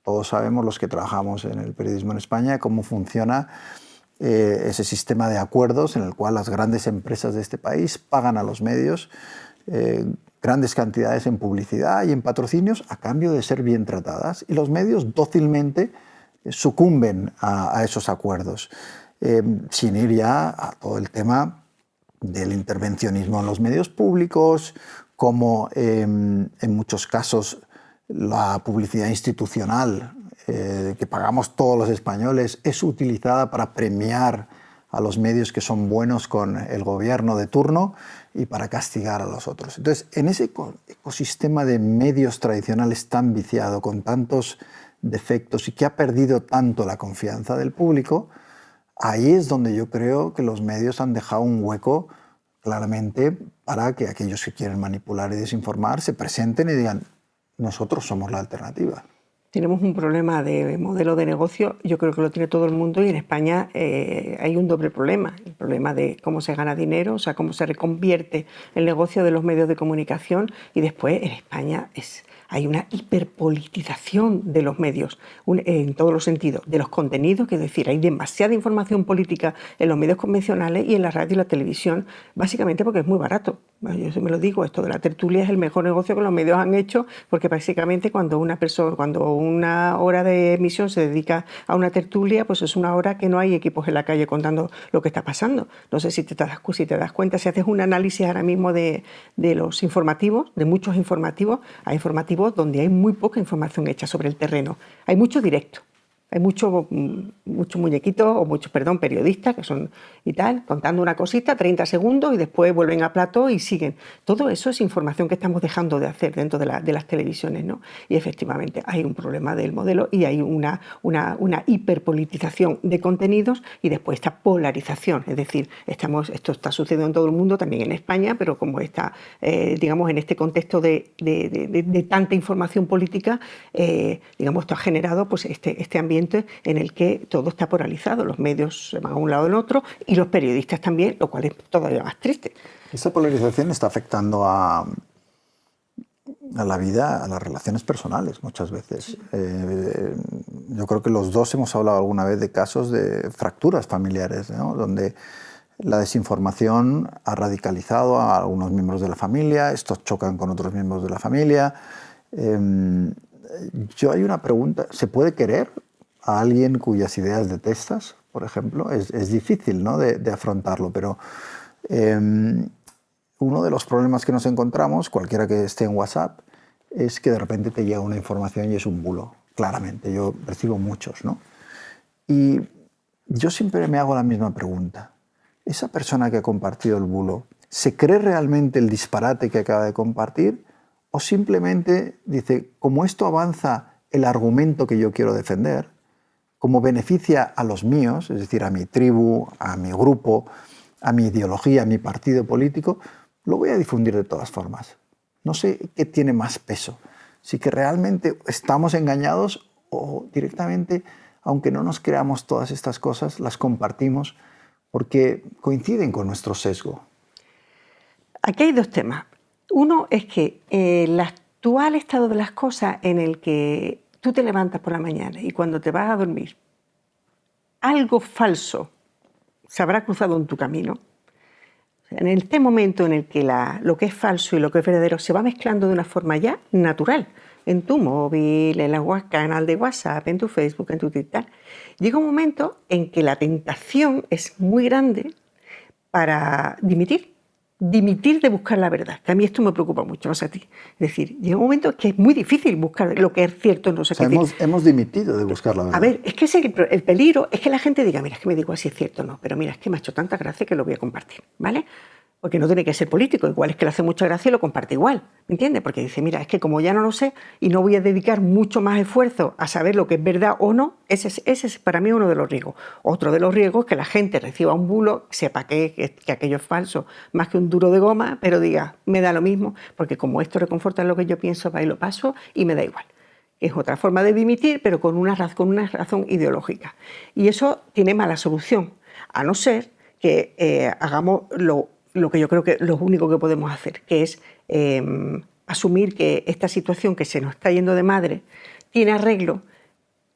Todos sabemos, los que trabajamos en el periodismo en España, cómo funciona ese sistema de acuerdos en el cual las grandes empresas de este país pagan a los medios grandes cantidades en publicidad y en patrocinios a cambio de ser bien tratadas, y los medios dócilmente sucumben a esos acuerdos, sin ir ya a todo el tema del intervencionismo en los medios públicos, como en muchos casos la publicidad institucional que pagamos todos los españoles es utilizada para premiar a los medios que son buenos con el gobierno de turno y para castigar a los otros. Entonces, en ese ecosistema de medios tradicionales tan viciado, con tantos defectos y que ha perdido tanto la confianza del público, ahí es donde yo creo que los medios han dejado un hueco claramente para que aquellos que quieren manipular y desinformar se presenten y digan: nosotros somos la alternativa. Tenemos un problema de modelo de negocio, yo creo que lo tiene todo el mundo, y en España hay un doble problema. El problema de cómo se gana dinero, o sea, cómo se reconvierte el negocio de los medios de comunicación, y después en España hay una hiperpolitización de los medios, en todos los sentidos, de los contenidos, que es decir, hay demasiada información política en los medios convencionales y en la radio y la televisión, básicamente porque es muy barato. Yo me lo digo, esto de la tertulia es el mejor negocio que los medios han hecho, porque básicamente cuando una hora de emisión se dedica a una tertulia, pues es una hora que no hay equipos en la calle contando lo que está pasando. No sé si te das cuenta, si haces un análisis ahora mismo de los informativos, de muchos informativos, hay informativos donde hay muy poca información hecha sobre el terreno. Hay mucho directo, hay muchos muñequitos, o muchos, periodistas que son y tal, contando una cosita, 30 segundos, y después vuelven a plató y siguen. Todo eso es información que estamos dejando de hacer dentro de las televisiones, ¿no? Y efectivamente hay un problema del modelo y hay una hiperpolitización de contenidos, y después esta polarización. Es decir, esto está sucediendo en todo el mundo, también en España, pero como está, digamos, en este contexto de tanta información política, digamos, esto ha generado pues este ambiente en el que todo está polarizado, los medios se van a un lado o al otro, y los periodistas también, lo cual es todavía más triste. Esta polarización está afectando a la vida, a las relaciones personales muchas veces. Sí. Yo creo que los dos hemos hablado alguna vez de casos de fracturas familiares, ¿no? Donde la desinformación ha radicalizado a algunos miembros de la familia, estos chocan con otros miembros de la familia. Yo hay una pregunta: ¿se puede querer a alguien cuyas ideas detestas, por ejemplo? Es difícil, ¿no?, de afrontarlo, pero uno de los problemas que nos encontramos, cualquiera que esté en WhatsApp, es que de repente te llega una información y es un bulo, claramente. Yo recibo muchos, ¿no? Y yo siempre me hago la misma pregunta. ¿Esa persona que ha compartido el bulo se cree realmente el disparate que acaba de compartir? ¿O simplemente dice, como esto avanza el argumento que yo quiero defender, como beneficia a los míos, es decir, a mi tribu, a mi grupo, a mi ideología, a mi partido político, lo voy a difundir de todas formas? No sé qué tiene más peso, si que realmente estamos engañados o directamente, aunque no nos creamos todas estas cosas, las compartimos porque coinciden con nuestro sesgo. Aquí hay dos temas. Uno es que el actual estado de las cosas, en el que tú te levantas por la mañana y cuando te vas a dormir, algo falso se habrá cruzado en tu camino. En este momento en el que lo que es falso y lo que es verdadero se va mezclando de una forma ya natural, en tu móvil, en el canal de WhatsApp, en tu Facebook, en tu Twitter, llega un momento en que la tentación es muy grande para dimitir de buscar la verdad, que a mí esto me preocupa mucho, no sé a ti. Es decir, llega un momento que es muy difícil buscar lo que es cierto, no sé qué. Hemos dimitido de buscar la verdad. A ver, es que el peligro es que la gente diga, mira, es que me digo si es cierto o no, pero mira, es que me ha hecho tanta gracia que lo voy a compartir, ¿vale? Porque no tiene que ser político, igual es que le hace mucha gracia y lo comparte igual, ¿me entiendes? Porque dice, mira, es que como ya no lo sé y no voy a dedicar mucho más esfuerzo a saber lo que es verdad o no, ese es para mí uno de los riesgos. Otro de los riesgos es que la gente reciba un bulo, sepa que aquello es falso, más que un duro de goma, pero diga, me da lo mismo, porque como esto reconforta lo que yo pienso, va y lo paso y me da igual. Es otra forma de dimitir, pero con una razón ideológica. Y eso tiene mala solución, a no ser que hagamos lo que yo creo que lo único que podemos hacer, que es asumir que esta situación que se nos está yendo de madre tiene arreglo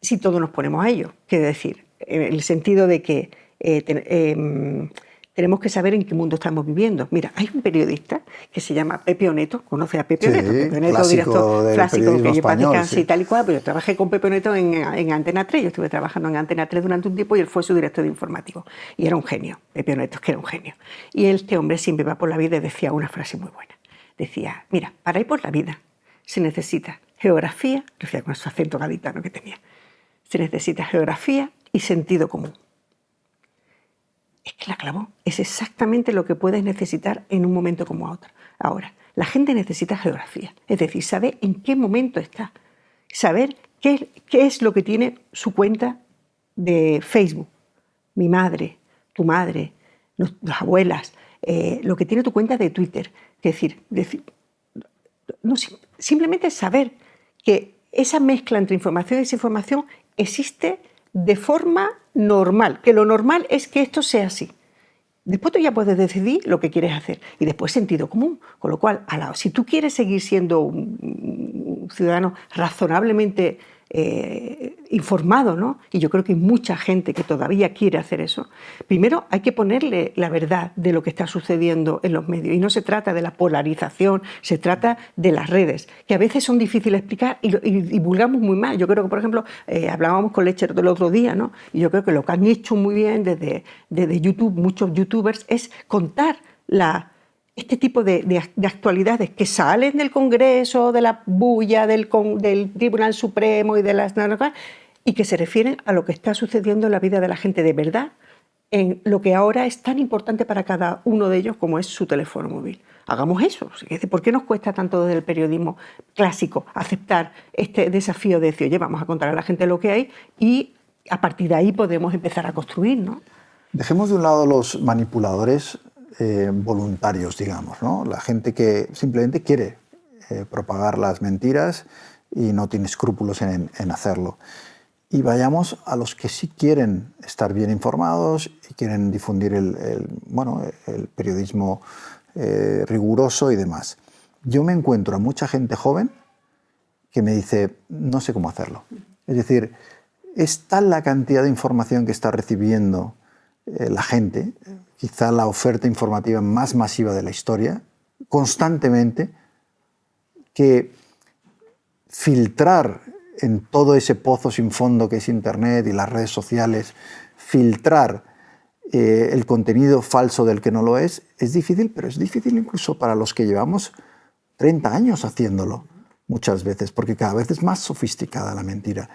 si todos nos ponemos a ello. Quiere decir, en el sentido de que tenemos que saber en qué mundo estamos viviendo. Mira, hay un periodista que se llama Pepe Oneto, ¿conoce a Pepe Oneto? Pepe Oneto, clásico del periodismo que español, sí. Tal y cual, pero yo trabajé con Pepe Oneto en Antena 3, yo estuve trabajando en Antena 3 durante un tiempo y él fue su director informativo. Y era un genio, Pepe Oneto, es que era un genio. Y este hombre siempre va por la vida y decía una frase muy buena. Decía, mira, para ir por la vida se necesita geografía, decía con su acento gaditano que tenía, se necesita geografía y sentido común. Es que la clavó. Es exactamente lo que puedes necesitar en un momento como otro. Ahora, la gente necesita geografía, es decir, saber en qué momento está, saber qué es lo que tiene su cuenta de Facebook, mi madre, tu madre, las abuelas, lo que tiene tu cuenta de Twitter. Es decir no, simplemente saber que esa mezcla entre información y desinformación existe de forma normal, que lo normal es que esto sea así. Después tú ya puedes decidir lo que quieres hacer y después sentido común, con lo cual, si tú quieres seguir siendo un ciudadano razonablemente informado, ¿no? Y yo creo que hay mucha gente que todavía quiere hacer eso, primero hay que ponerle la verdad de lo que está sucediendo en los medios y no se trata de la polarización, se trata de las redes, que a veces son difíciles de explicar y divulgamos muy mal. Yo creo que, por ejemplo, hablábamos con Lechero del otro día, ¿no? Y yo creo que lo que han hecho muy bien desde YouTube, muchos youtubers, es contar este tipo de actualidades que salen del Congreso, de la bulla, del Tribunal Supremo y de las y que se refieren a lo que está sucediendo en la vida de la gente de verdad, en lo que ahora es tan importante para cada uno de ellos como es su teléfono móvil. Hagamos eso. ¿Por qué nos cuesta tanto desde el periodismo clásico aceptar este desafío de decir, oye, vamos a contar a la gente lo que hay y a partir de ahí podemos empezar a construir, ¿no? Dejemos de un lado los manipuladores voluntarios, digamos, ¿no? La gente que simplemente quiere propagar las mentiras y no tiene escrúpulos en hacerlo. Y vayamos a los que sí quieren estar bien informados y quieren difundir el periodismo riguroso y demás. Yo me encuentro a mucha gente joven que me dice, no sé cómo hacerlo. Es decir, es tal la cantidad de información que está recibiendo la gente, quizá la oferta informativa más masiva de la historia, constantemente, que filtrar en todo ese pozo sin fondo que es Internet y las redes sociales, filtrar el contenido falso del que no lo es difícil, pero es difícil incluso para los que llevamos 30 años haciéndolo muchas veces, porque cada vez es más sofisticada la mentira.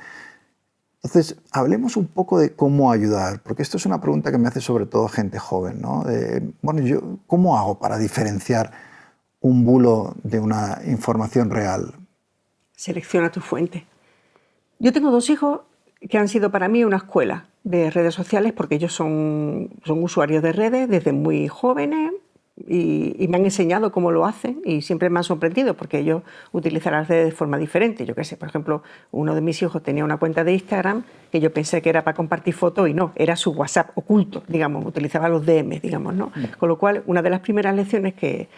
Entonces, hablemos un poco de cómo ayudar, porque esto es una pregunta que me hace sobre todo gente joven, ¿no? ¿Cómo hago para diferenciar un bulo de una información real? Selecciona tu fuente. Yo tengo 2 hijos que han sido para mí una escuela de redes sociales porque ellos son usuarios de redes desde muy jóvenes y me han enseñado cómo lo hacen y siempre me han sorprendido porque ellos utilizan las redes de forma diferente. Yo qué sé, por ejemplo, uno de mis hijos tenía una cuenta de Instagram que yo pensé que era para compartir fotos y no, era su WhatsApp oculto, digamos, utilizaba los DM, digamos, ¿no? Con lo cual, una de las primeras lecciones que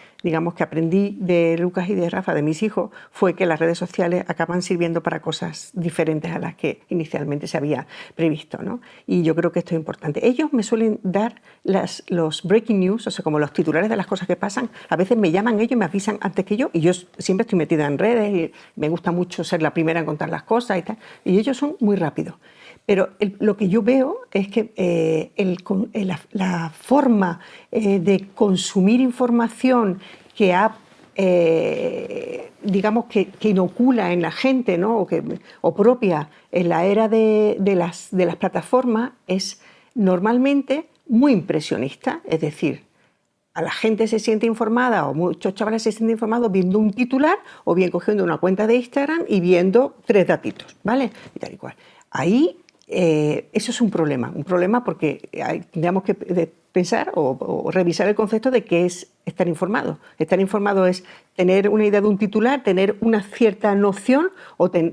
aprendí de Lucas y de Rafa, de mis hijos, fue que las redes sociales acaban sirviendo para cosas diferentes a las que inicialmente se había previsto, ¿no? Y yo creo que esto es importante. Ellos me suelen dar los breaking news, o sea, como los titulares de las cosas que pasan. A veces me llaman ellos y me avisan antes que yo, y yo siempre estoy metida en redes y me gusta mucho ser la primera en contar las cosas y tal, y ellos son muy rápidos. Pero lo que yo veo es que la forma de consumir información que digamos que inocula en la gente, ¿no? o propia en la era de las plataformas es normalmente muy impresionista, es decir, a la gente se siente informada o muchos chavales se sienten informados viendo un titular o bien cogiendo una cuenta de Instagram y viendo 3 datitos, ¿vale? Y tal y cual. Ahí eso es un problema porque tendríamos que pensar o revisar el concepto de qué es estar informado. Estar informado es tener una idea de un titular, tener una cierta noción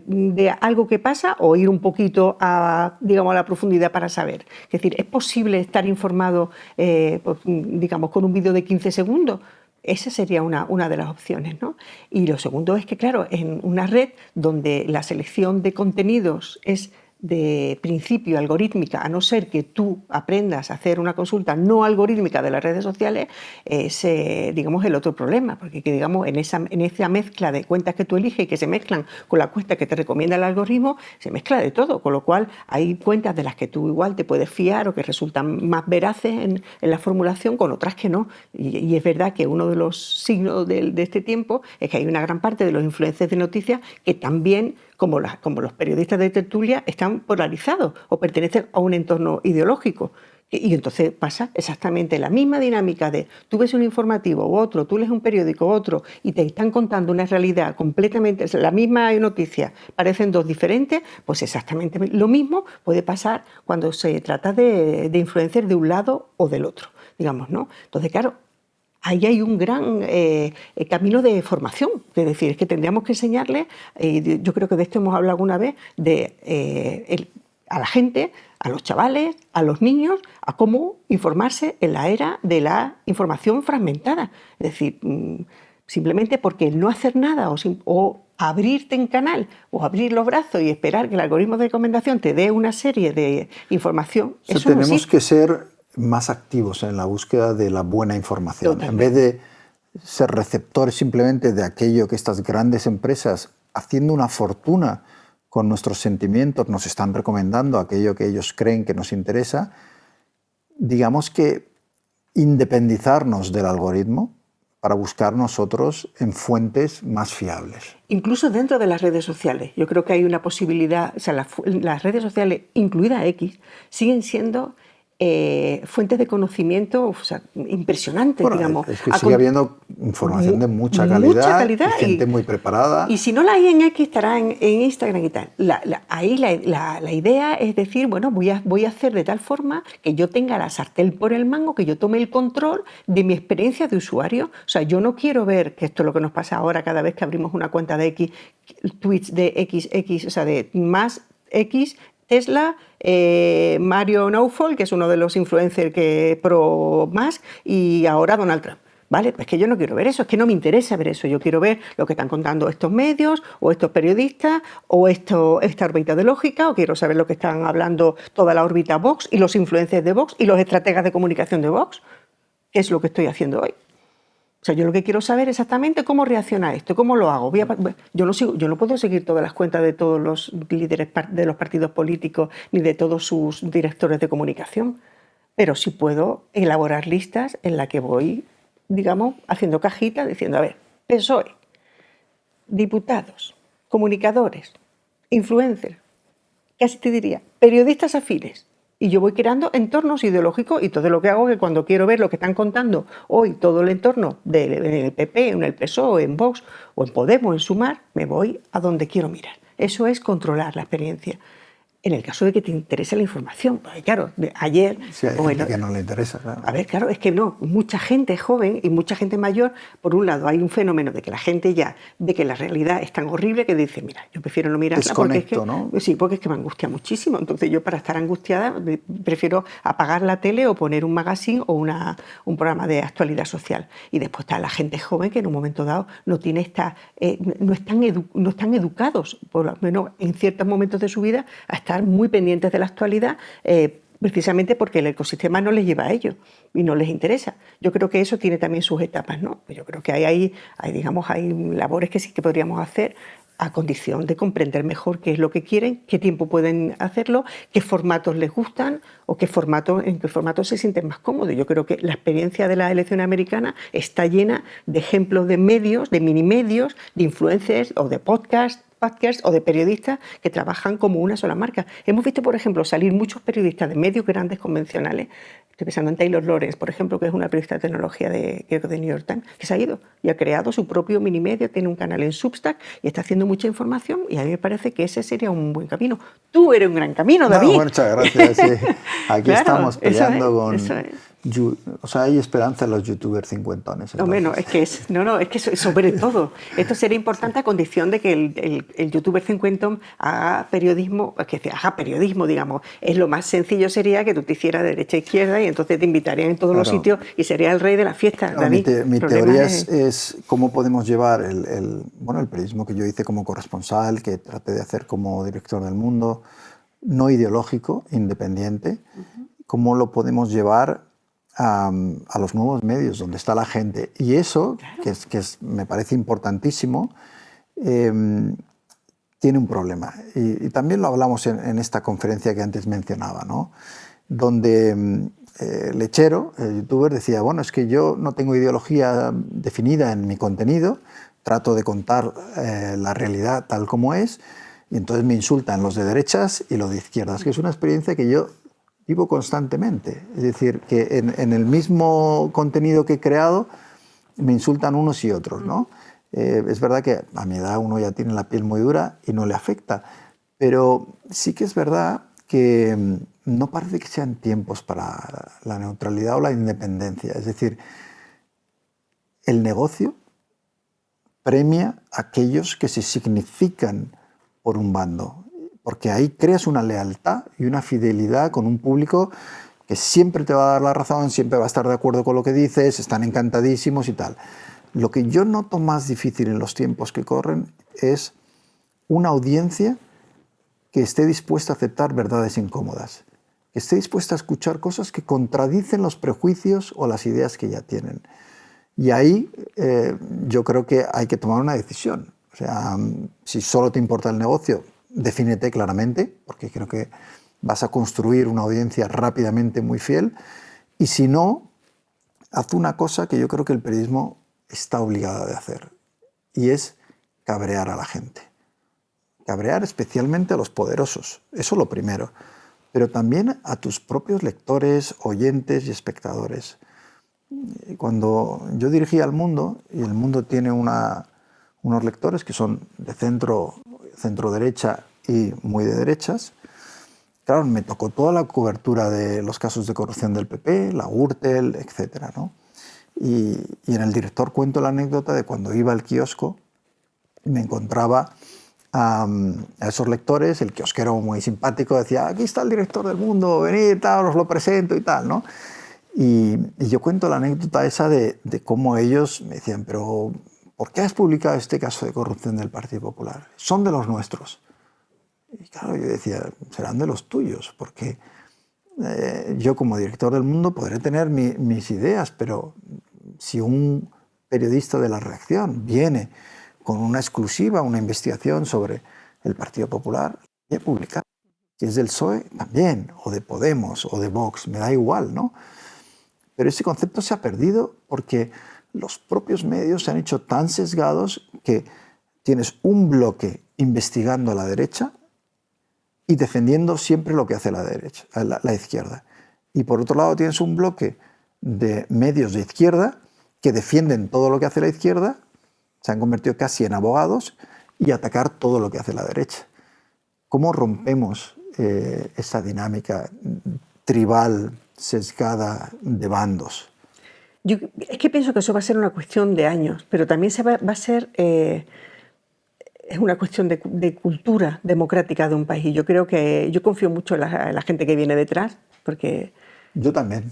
de algo que pasa o ir un poquito a la profundidad para saber. Es decir, ¿es posible estar informado con un vídeo de 15 segundos? Esa sería una de las opciones, ¿no? Y lo segundo es que, claro, en una red donde la selección de contenidos es de principio algorítmica, a no ser que tú aprendas a hacer una consulta no algorítmica de las redes sociales, es, digamos, el otro problema, porque digamos, en esa mezcla de cuentas que tú eliges y que se mezclan con la cuenta que te recomienda el algoritmo, se mezcla de todo, con lo cual hay cuentas de las que tú igual te puedes fiar o que resultan más veraces en la formulación, con otras que no. Y es verdad que uno de los signos de este tiempo es que hay una gran parte de los influencers de noticias que también, como los periodistas de tertulia, están polarizados o pertenecen a un entorno ideológico. Y entonces pasa exactamente la misma dinámica de tú ves un informativo u otro, tú lees un periódico u otro y te están contando una realidad completamente, la misma noticia, parecen dos diferentes, pues exactamente lo mismo puede pasar cuando se trata de influencers de un lado o del otro, digamos, ¿no? Entonces, claro, ahí hay un gran camino de formación, es decir, es que tendríamos que enseñarle, yo creo que de esto hemos hablado alguna vez, a la gente, a los chavales, a los niños, a cómo informarse en la era de la información fragmentada. Es decir, simplemente porque el no hacer nada o abrirte en canal o abrir los brazos y esperar que el algoritmo de recomendación te dé una serie de información, eso eso no tenemos existe. que ser más activos en la búsqueda de la buena información. Totalmente. En vez de ser receptores simplemente de aquello que estas grandes empresas, haciendo una fortuna con nuestros sentimientos, nos están recomendando, aquello que ellos creen que nos interesa, digamos que independizarnos del algoritmo para buscar nosotros en fuentes más fiables. Incluso dentro de las redes sociales, yo creo que hay una posibilidad, o sea, las redes sociales, incluida X, siguen siendo fuentes de conocimiento, o sea, impresionantes, Bueno, digamos. es que sigue habiendo información de mucha calidad y gente muy preparada. Y si no la hay en X, estará en Instagram y tal. Ahí la idea es decir, bueno, voy a hacer de tal forma que yo tenga la sartén por el mango, que yo tome el control de mi experiencia de usuario. O sea, yo no quiero ver, que esto es lo que nos pasa ahora cada vez que abrimos una cuenta de X, tweets de XX, o sea, de más X, Tesla, Mario Naufal, que es uno de los influencers que pro más, y ahora Donald Trump. ¿Vale? Es que yo no quiero ver eso, es que no me interesa ver eso. Yo quiero ver lo que están contando estos medios, o estos periodistas, o esta órbita de lógica, o quiero saber lo que están hablando toda la órbita Vox, y los influencers de Vox, y los estrategas de comunicación de Vox, que es lo que estoy haciendo hoy. O sea, yo lo que quiero saber exactamente cómo reacciona esto, cómo lo hago. Yo no puedo seguir todas las cuentas de todos los líderes de los partidos políticos ni de todos sus directores de comunicación, pero sí puedo elaborar listas en las que voy, digamos, haciendo cajitas, diciendo, a ver, PSOE, diputados, comunicadores, influencers, casi te diría, periodistas afines. Y yo voy creando entornos ideológicos y todo lo que hago es que cuando quiero ver lo que están contando hoy todo el entorno del PP, en el PSOE, en Vox o en Podemos, en Sumar, me voy a donde quiero mirar. Eso es controlar la experiencia. En el caso de que te interese la información, porque claro, ayer... Sí, hay gente que no le interesa, claro. A ver, claro, es que no, mucha gente joven y mucha gente mayor, por un lado hay un fenómeno de que la gente ya ve que la realidad es tan horrible que dice, mira, yo prefiero no mirarla porque es que, ¿no? Sí, porque es que me angustia muchísimo. Entonces yo para estar angustiada prefiero apagar la tele o poner un magazine o un programa de actualidad social. Y después está la gente joven que en un momento dado no tiene no están educados, por lo menos en ciertos momentos de su vida, a estar muy pendientes de la actualidad, precisamente porque el ecosistema no les lleva a ello y no les interesa. Yo creo que eso tiene también sus etapas, ¿no? Yo creo que hay labores que sí que podríamos hacer a condición de comprender mejor qué es lo que quieren, qué tiempo pueden hacerlo, qué formatos les gustan o en qué formatos se sienten más cómodos. Yo creo que la experiencia de la elección americana está llena de ejemplos de medios, de minimedios, de influencers o de podcasts o de periodistas que trabajan como una sola marca. Hemos visto, por ejemplo, salir muchos periodistas de medios grandes convencionales. Estoy pensando en Taylor Lorenz, por ejemplo, que es una periodista de tecnología de New York Times, que se ha ido y ha creado su propio minimedio, tiene un canal en Substack y está haciendo mucha información, y a mí me parece que ese sería un buen camino. Tú eres un gran camino, David. No, muchas gracias. Sí. Aquí claro, estamos peleando con... Eso es. O sea, hay esperanza en los youtubers cincuentones. No, menos, es que sobre todo, esto sería importante a condición de que el youtuber cincuentón haga periodismo, digamos. Es lo más sencillo sería que tú te hicieras de derecha a izquierda y entonces te invitarían en todos los sitios y serías el rey de la fiesta. No, mi teoría es cómo podemos llevar el periodismo que yo hice como corresponsal, que traté de hacer como director del Mundo, no ideológico, independiente, cómo lo podemos llevar a los nuevos medios, donde está la gente. Y eso, claro, me parece importantísimo, tiene un problema. Y también lo hablamos en esta conferencia que antes mencionaba, ¿no? Donde Lechero, el youtuber, decía, bueno, es que yo no tengo ideología definida en mi contenido, trato de contar la realidad tal como es, y entonces me insultan los de derechas y los de izquierdas, que es una experiencia que yo vivo constantemente. Es decir, que en el mismo contenido que he creado me insultan unos y otros, ¿no? Es verdad que a mi edad uno ya tiene la piel muy dura y no le afecta, pero sí que es verdad que no parece que sean tiempos para la neutralidad o la independencia. Es decir, el negocio premia a aquellos que se significan por un bando, porque ahí creas una lealtad y una fidelidad con un público que siempre te va a dar la razón, siempre va a estar de acuerdo con lo que dices, están encantadísimos y tal. Lo que yo noto más difícil en los tiempos que corren es una audiencia que esté dispuesta a aceptar verdades incómodas, que esté dispuesta a escuchar cosas que contradicen los prejuicios o las ideas que ya tienen. Y ahí yo creo que hay que tomar una decisión. O sea, si solo te importa el negocio, defínete claramente, porque creo que vas a construir una audiencia rápidamente muy fiel. Y si no, haz una cosa que yo creo que el periodismo está obligado a hacer, y es cabrear a la gente. Cabrear especialmente a los poderosos, eso lo primero, pero también a tus propios lectores, oyentes y espectadores. Cuando yo dirigía El Mundo, y El Mundo tiene unos lectores que son de centro-derecha y muy de derechas, claro, me tocó toda la cobertura de los casos de corrupción del PP, la Gürtel, etcétera, ¿no? Y en El Director cuento la anécdota de cuando iba al kiosco y me encontraba a esos lectores, el kiosquero muy simpático decía, aquí está el director del Mundo, venid, tal, os lo presento y tal, ¿no? Y yo cuento la anécdota esa de cómo ellos me decían, pero ¿por qué has publicado este caso de corrupción del Partido Popular? Son de los nuestros. Y claro, yo decía, serán de los tuyos, porque yo como director del Mundo podré tener mis ideas, pero si un periodista de La Redacción viene con una exclusiva, una investigación sobre el Partido Popular, voy a publicar. Si es del PSOE, también, o de Podemos, o de Vox, me da igual, ¿no? Pero ese concepto se ha perdido porque los propios medios se han hecho tan sesgados que tienes un bloque investigando a la derecha y defendiendo siempre lo que hace la izquierda. Y por otro lado tienes un bloque de medios de izquierda que defienden todo lo que hace la izquierda, se han convertido casi en abogados, y atacar todo lo que hace la derecha. ¿Cómo rompemos esa dinámica tribal, sesgada de bandos? Yo es que pienso que eso va a ser una cuestión de años, pero también va a ser es una cuestión de cultura democrática de un país. Y yo creo que yo confío mucho en la gente que viene detrás, porque yo también.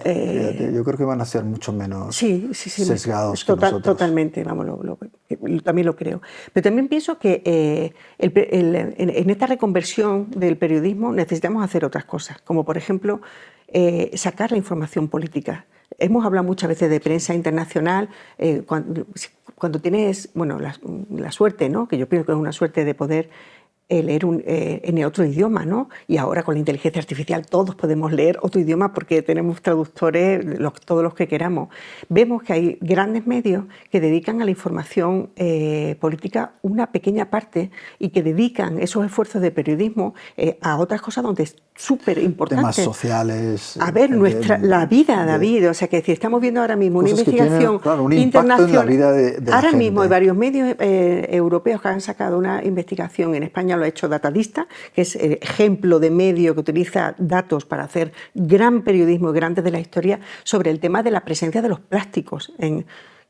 Yo creo que van a ser mucho menos sesgados que nosotros. Totalmente, vamos, también lo creo. Pero también pienso que en esta reconversión del periodismo necesitamos hacer otras cosas, como por ejemplo sacar la información política. Hemos hablado muchas veces de prensa internacional, cuando tienes la suerte, ¿no? Que yo pienso que es una suerte de poder leer en otro idioma, ¿no? Y ahora con la inteligencia artificial todos podemos leer otro idioma porque tenemos traductores, todos los que queramos. Vemos que hay grandes medios que dedican a la información política una pequeña parte y que dedican esos esfuerzos de periodismo a otras cosas donde es súper importante. Temas sociales. A ver, la vida, David. O sea, que si estamos viendo ahora mismo una investigación un internacional. En la vida de la ahora gente. mismo hay varios medios europeos que han sacado una investigación, en España lo ha hecho Datavista, que es ejemplo de medio que utiliza datos para hacer gran periodismo y grandes de la historia sobre el tema de la presencia de los plásticos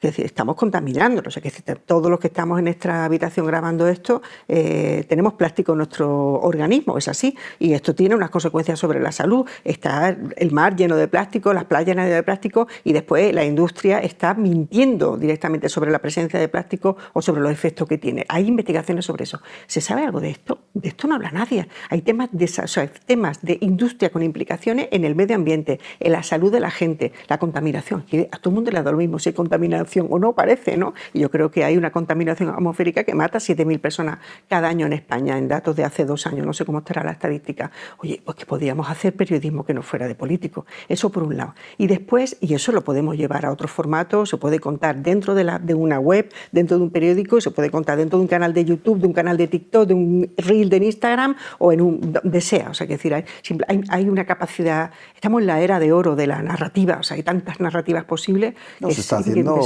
Es decir, estamos contaminándonos. O sea, que todos los que estamos en nuestra habitación grabando esto tenemos plástico en nuestro organismo, es así. Y esto tiene unas consecuencias sobre la salud. Está el mar lleno de plástico, las playas llenas de plástico, y después la industria está mintiendo directamente sobre la presencia de plástico o sobre los efectos que tiene. Hay investigaciones sobre eso. ¿Se sabe algo de esto? De esto no habla nadie. Hay temas de industria con implicaciones en el medio ambiente, en la salud de la gente, la contaminación. Que a todo el mundo le da lo mismo si hay contaminación o no, parece, ¿no? Y yo creo que hay una contaminación atmosférica que mata a 7.000 personas cada año en España, en datos de hace 2 años, no sé cómo estará la estadística. Oye, pues que podríamos hacer periodismo que no fuera de político. Eso por un lado. Y después, y eso lo podemos llevar a otros formatos, se puede contar dentro de una web, dentro de un periódico, se puede contar dentro de un canal de YouTube, de un canal de TikTok, de un reel de Instagram o en donde sea. O sea, que decir, hay una capacidad, estamos en la era de oro de la narrativa, o sea, hay tantas narrativas posibles. No, se está haciendo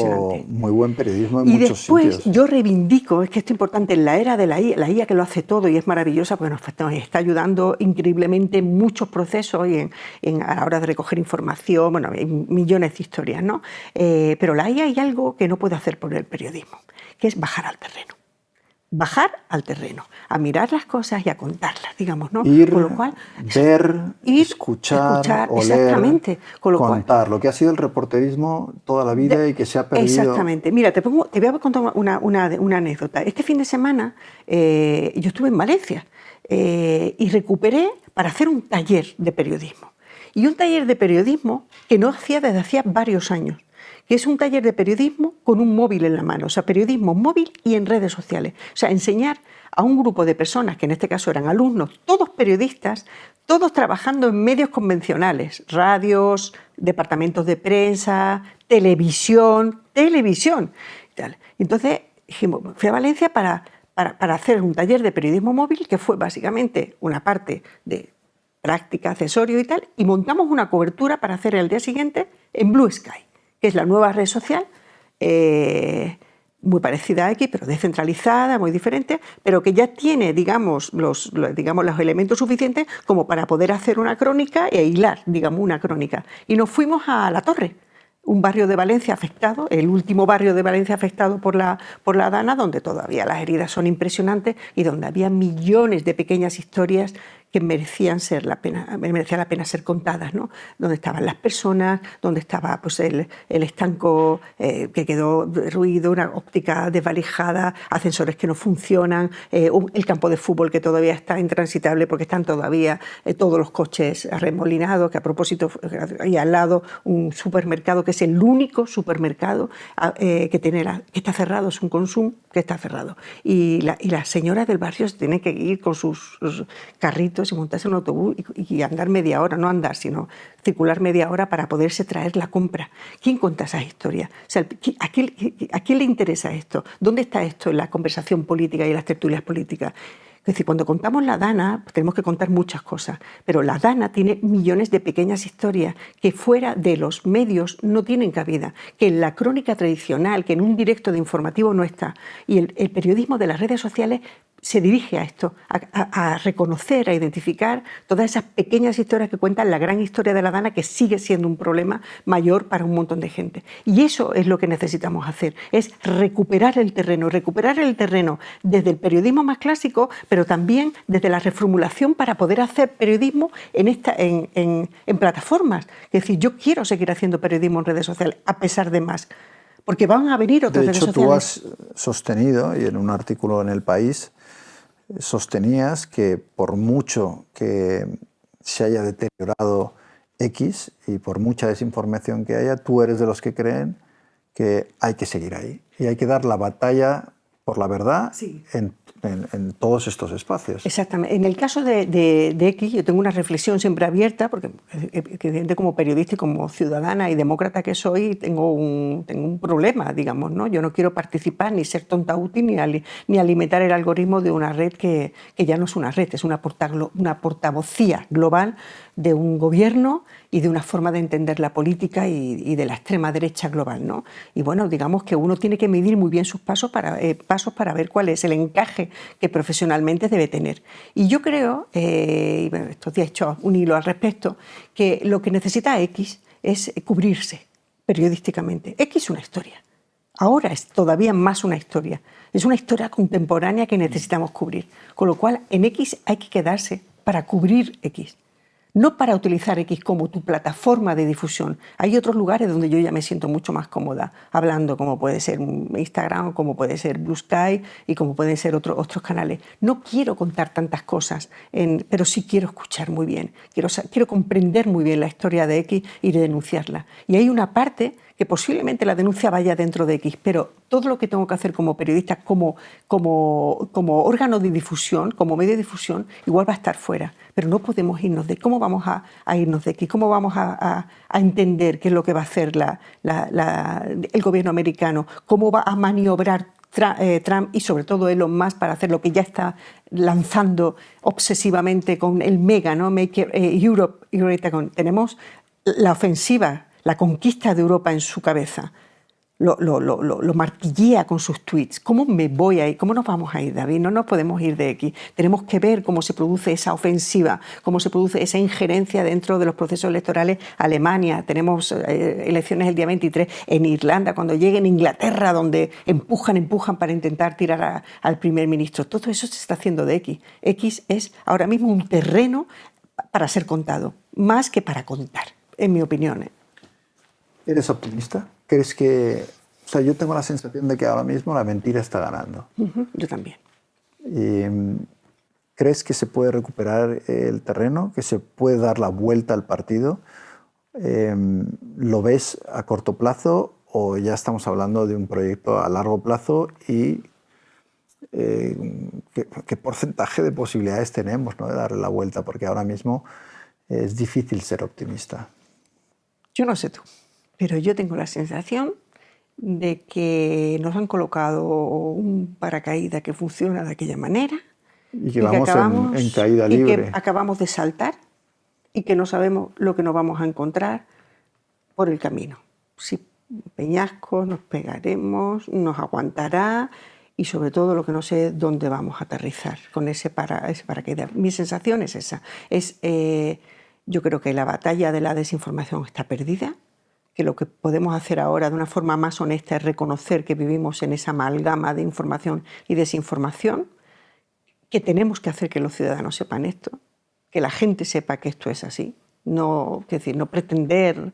muy buen periodismo en y muchos después sitios. yo reivindico, es que esto es importante, en la era de la IA que lo hace todo y es maravillosa porque nos está ayudando increíblemente en muchos procesos y a la hora de recoger información, bueno, hay millones de historias, ¿no? Pero la IA hay algo que no puede hacer por el periodismo, que es bajar al terreno. Bajar al terreno, a mirar las cosas y a contarlas, digamos, ¿no? Con lo cual, ver, escuchar, oler, exactamente. Con lo contar, lo que ha sido el reporterismo toda la vida y que se ha perdido. Exactamente. Mira, te voy a contar una anécdota. Este fin de semana yo estuve en Valencia y recuperé para hacer un taller de periodismo. Y un taller de periodismo que no hacía desde hacía varios años, que es un taller de periodismo con un móvil en la mano, o sea, periodismo móvil y en redes sociales. O sea, enseñar a un grupo de personas, que en este caso eran alumnos, todos periodistas, todos trabajando en medios convencionales, radios, departamentos de prensa, televisión. Y tal. Entonces, dijimos, fui a Valencia para hacer un taller de periodismo móvil, que fue básicamente una parte de práctica, accesorio y tal, y montamos una cobertura para hacer el día siguiente en Blue Sky, que es la nueva red social, muy parecida a X, pero descentralizada, muy diferente, pero que ya tiene, digamos, los elementos suficientes como para poder hacer una crónica e hilar, digamos, una crónica. Y nos fuimos a La Torre, un barrio de Valencia afectado, el último barrio de Valencia afectado por la Dana, donde todavía las heridas son impresionantes y donde había millones de pequeñas historias que merecía la pena ser contadas, ¿no? Donde estaban las personas, donde estaba pues, el estanco que quedó derruido, una óptica desvalijada, ascensores que no funcionan, el campo de fútbol que todavía está intransitable porque están todavía todos los coches arremolinados, que a propósito hay al lado un supermercado que es el único supermercado que está cerrado, es un Consum que está cerrado. Y las señoras del barrio tienen que ir con sus carritos y montarse en un autobús y andar media hora, no andar, sino circular media hora para poderse traer la compra. ¿Quién cuenta esas historias? O sea, ¿a quién le interesa esto? ¿Dónde está esto en la conversación política y en las tertulias políticas? Es decir, cuando contamos la Dana, pues tenemos que contar muchas cosas, pero la Dana tiene millones de pequeñas historias que fuera de los medios no tienen cabida, que en la crónica tradicional, que en un directo de informativo no está. Y el periodismo de las redes sociales se dirige a esto, a reconocer, a identificar todas esas pequeñas historias que cuentan la gran historia de la Dana, que sigue siendo un problema mayor para un montón de gente. Y eso es lo que necesitamos hacer, es recuperar el terreno desde el periodismo más clásico, pero también desde la reformulación para poder hacer periodismo en plataformas. Es decir, yo quiero seguir haciendo periodismo en redes sociales, a pesar de más, porque van a venir otras redes sociales. De hecho, tú has sostenido, y en un artículo en El País, sostenías que por mucho que se haya deteriorado X y por mucha desinformación que haya, tú eres de los que creen que hay que seguir ahí y hay que dar la batalla por la verdad. Sí. En todos estos espacios. Exactamente. En el caso de X, yo tengo una reflexión siempre abierta, porque evidentemente como periodista y como ciudadana y demócrata que soy, tengo un problema, digamos, ¿no? Yo no quiero participar ni ser tonta útil ni alimentar el algoritmo de una red que ya no es una red, es una portavocía global de un gobierno y de una forma de entender la política y de la extrema derecha global, ¿no? Y bueno, digamos que uno tiene que medir muy bien sus pasos para ver cuál es el encaje que profesionalmente debe tener. Y yo creo, y bueno, estos días he hecho un hilo al respecto, que lo que necesita X es cubrirse periodísticamente. X es una historia. Ahora es todavía más una historia. Es una historia contemporánea que necesitamos cubrir. Con lo cual, en X hay que quedarse para cubrir X. No para utilizar X como tu plataforma de difusión. Hay otros lugares donde yo ya me siento mucho más cómoda hablando, como puede ser Instagram, como puede ser Blue Sky y como pueden ser otros canales. No quiero contar tantas cosas, pero sí quiero escuchar muy bien. Quiero comprender muy bien la historia de X y denunciarla. Y hay una parte que posiblemente la denuncia vaya dentro de X, pero todo lo que tengo que hacer como periodista, como órgano de difusión, como medio de difusión, igual va a estar fuera. Pero no podemos irnos de ¿cómo vamos a irnos de aquí? ¿Cómo vamos a entender qué es lo que va a hacer el gobierno americano? ¿Cómo va a maniobrar Trump y sobre todo Elon Musk para hacer lo que ya está lanzando obsesivamente con el mega, ¿no? Make Europe Great Again? Tenemos la ofensiva, la conquista de Europa en su cabeza. Lo martillea con sus tweets. ¿Cómo me voy a ir? ¿Cómo nos vamos a ir, David? No nos podemos ir de aquí. Tenemos que ver cómo se produce esa ofensiva, cómo se produce esa injerencia dentro de los procesos electorales. Alemania, tenemos elecciones el día 23, en Irlanda, cuando llegue en Inglaterra, donde empujan para intentar tirar al primer ministro. Todo eso se está haciendo de X. X es ahora mismo un terreno para ser contado, más que para contar, en mi opinión. ¿Eres optimista? ¿Crees que...? O sea, yo tengo la sensación de que ahora mismo la mentira está ganando. Yo también. ¿Crees que se puede recuperar el terreno? ¿Que se puede dar la vuelta al partido? ¿Lo ves a corto plazo o ya estamos hablando de un proyecto a largo plazo? ¿Y qué porcentaje de posibilidades tenemos, ¿no?, de darle la vuelta? Porque ahora mismo es difícil ser optimista. Yo no sé tú, pero yo tengo la sensación de que nos han colocado un paracaídas que funciona de aquella manera y que vamos en caída libre. Y que acabamos de saltar y que no sabemos lo que nos vamos a encontrar por el camino. Si peñascos, nos pegaremos, nos aguantará y sobre todo lo que no sé dónde vamos a aterrizar con ese paracaídas. Mi sensación es esa. Yo creo que la batalla de la desinformación está perdida, que lo que podemos hacer ahora de una forma más honesta es reconocer que vivimos en esa amalgama de información y desinformación, que tenemos que hacer que los ciudadanos sepan esto, que la gente sepa que esto es así, no pretender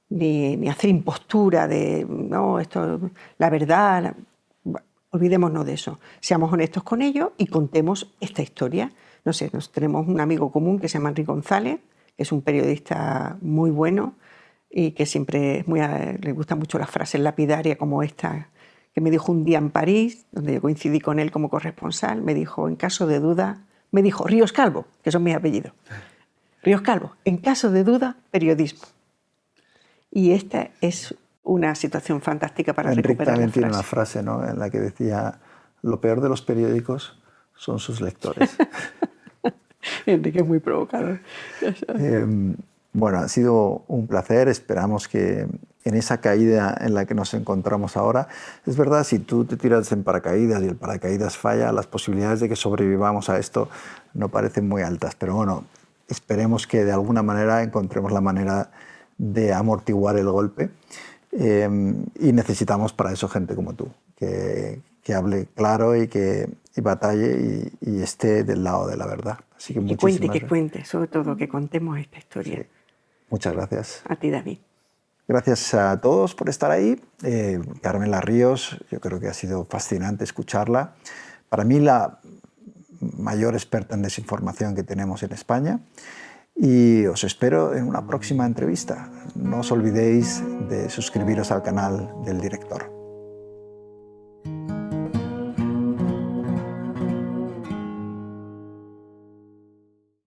ni hacer impostura de no, esto, la verdad. Olvidémonos de eso, seamos honestos con ellos y contemos esta historia. No sé, tenemos un amigo común que se llama Enrique González, que es un periodista muy bueno y que siempre le gusta mucho las frases lapidarias como esta, que me dijo un día en París, donde yo coincidí con él como corresponsal, me dijo, en caso de duda, me dijo, Ríos Calvo, que son mis apellidos, Ríos Calvo, en caso de duda, periodismo. Y esta es una situación fantástica para recuperar la frase. Tiene una frase, ¿no?, en la que decía, lo peor de los periódicos son sus lectores. Enrique es muy provocador. Bueno, ha sido un placer. Esperamos que en esa caída en la que nos encontramos ahora, es verdad, si tú te tiras en paracaídas y el paracaídas falla, las posibilidades de que sobrevivamos a esto no parecen muy altas. Pero bueno, esperemos que de alguna manera encontremos la manera de amortiguar el golpe. Y necesitamos para eso gente como tú, que hable claro y que batalle y esté del lado de la verdad. Así que que cuente, sobre todo que contemos esta historia. Sí. Muchas gracias. A ti, David. Gracias a todos por estar ahí. Carmela Ríos, yo creo que ha sido fascinante escucharla. Para mí la mayor experta en desinformación que tenemos en España. Y os espero en una próxima entrevista. No os olvidéis de suscribiros al canal del director.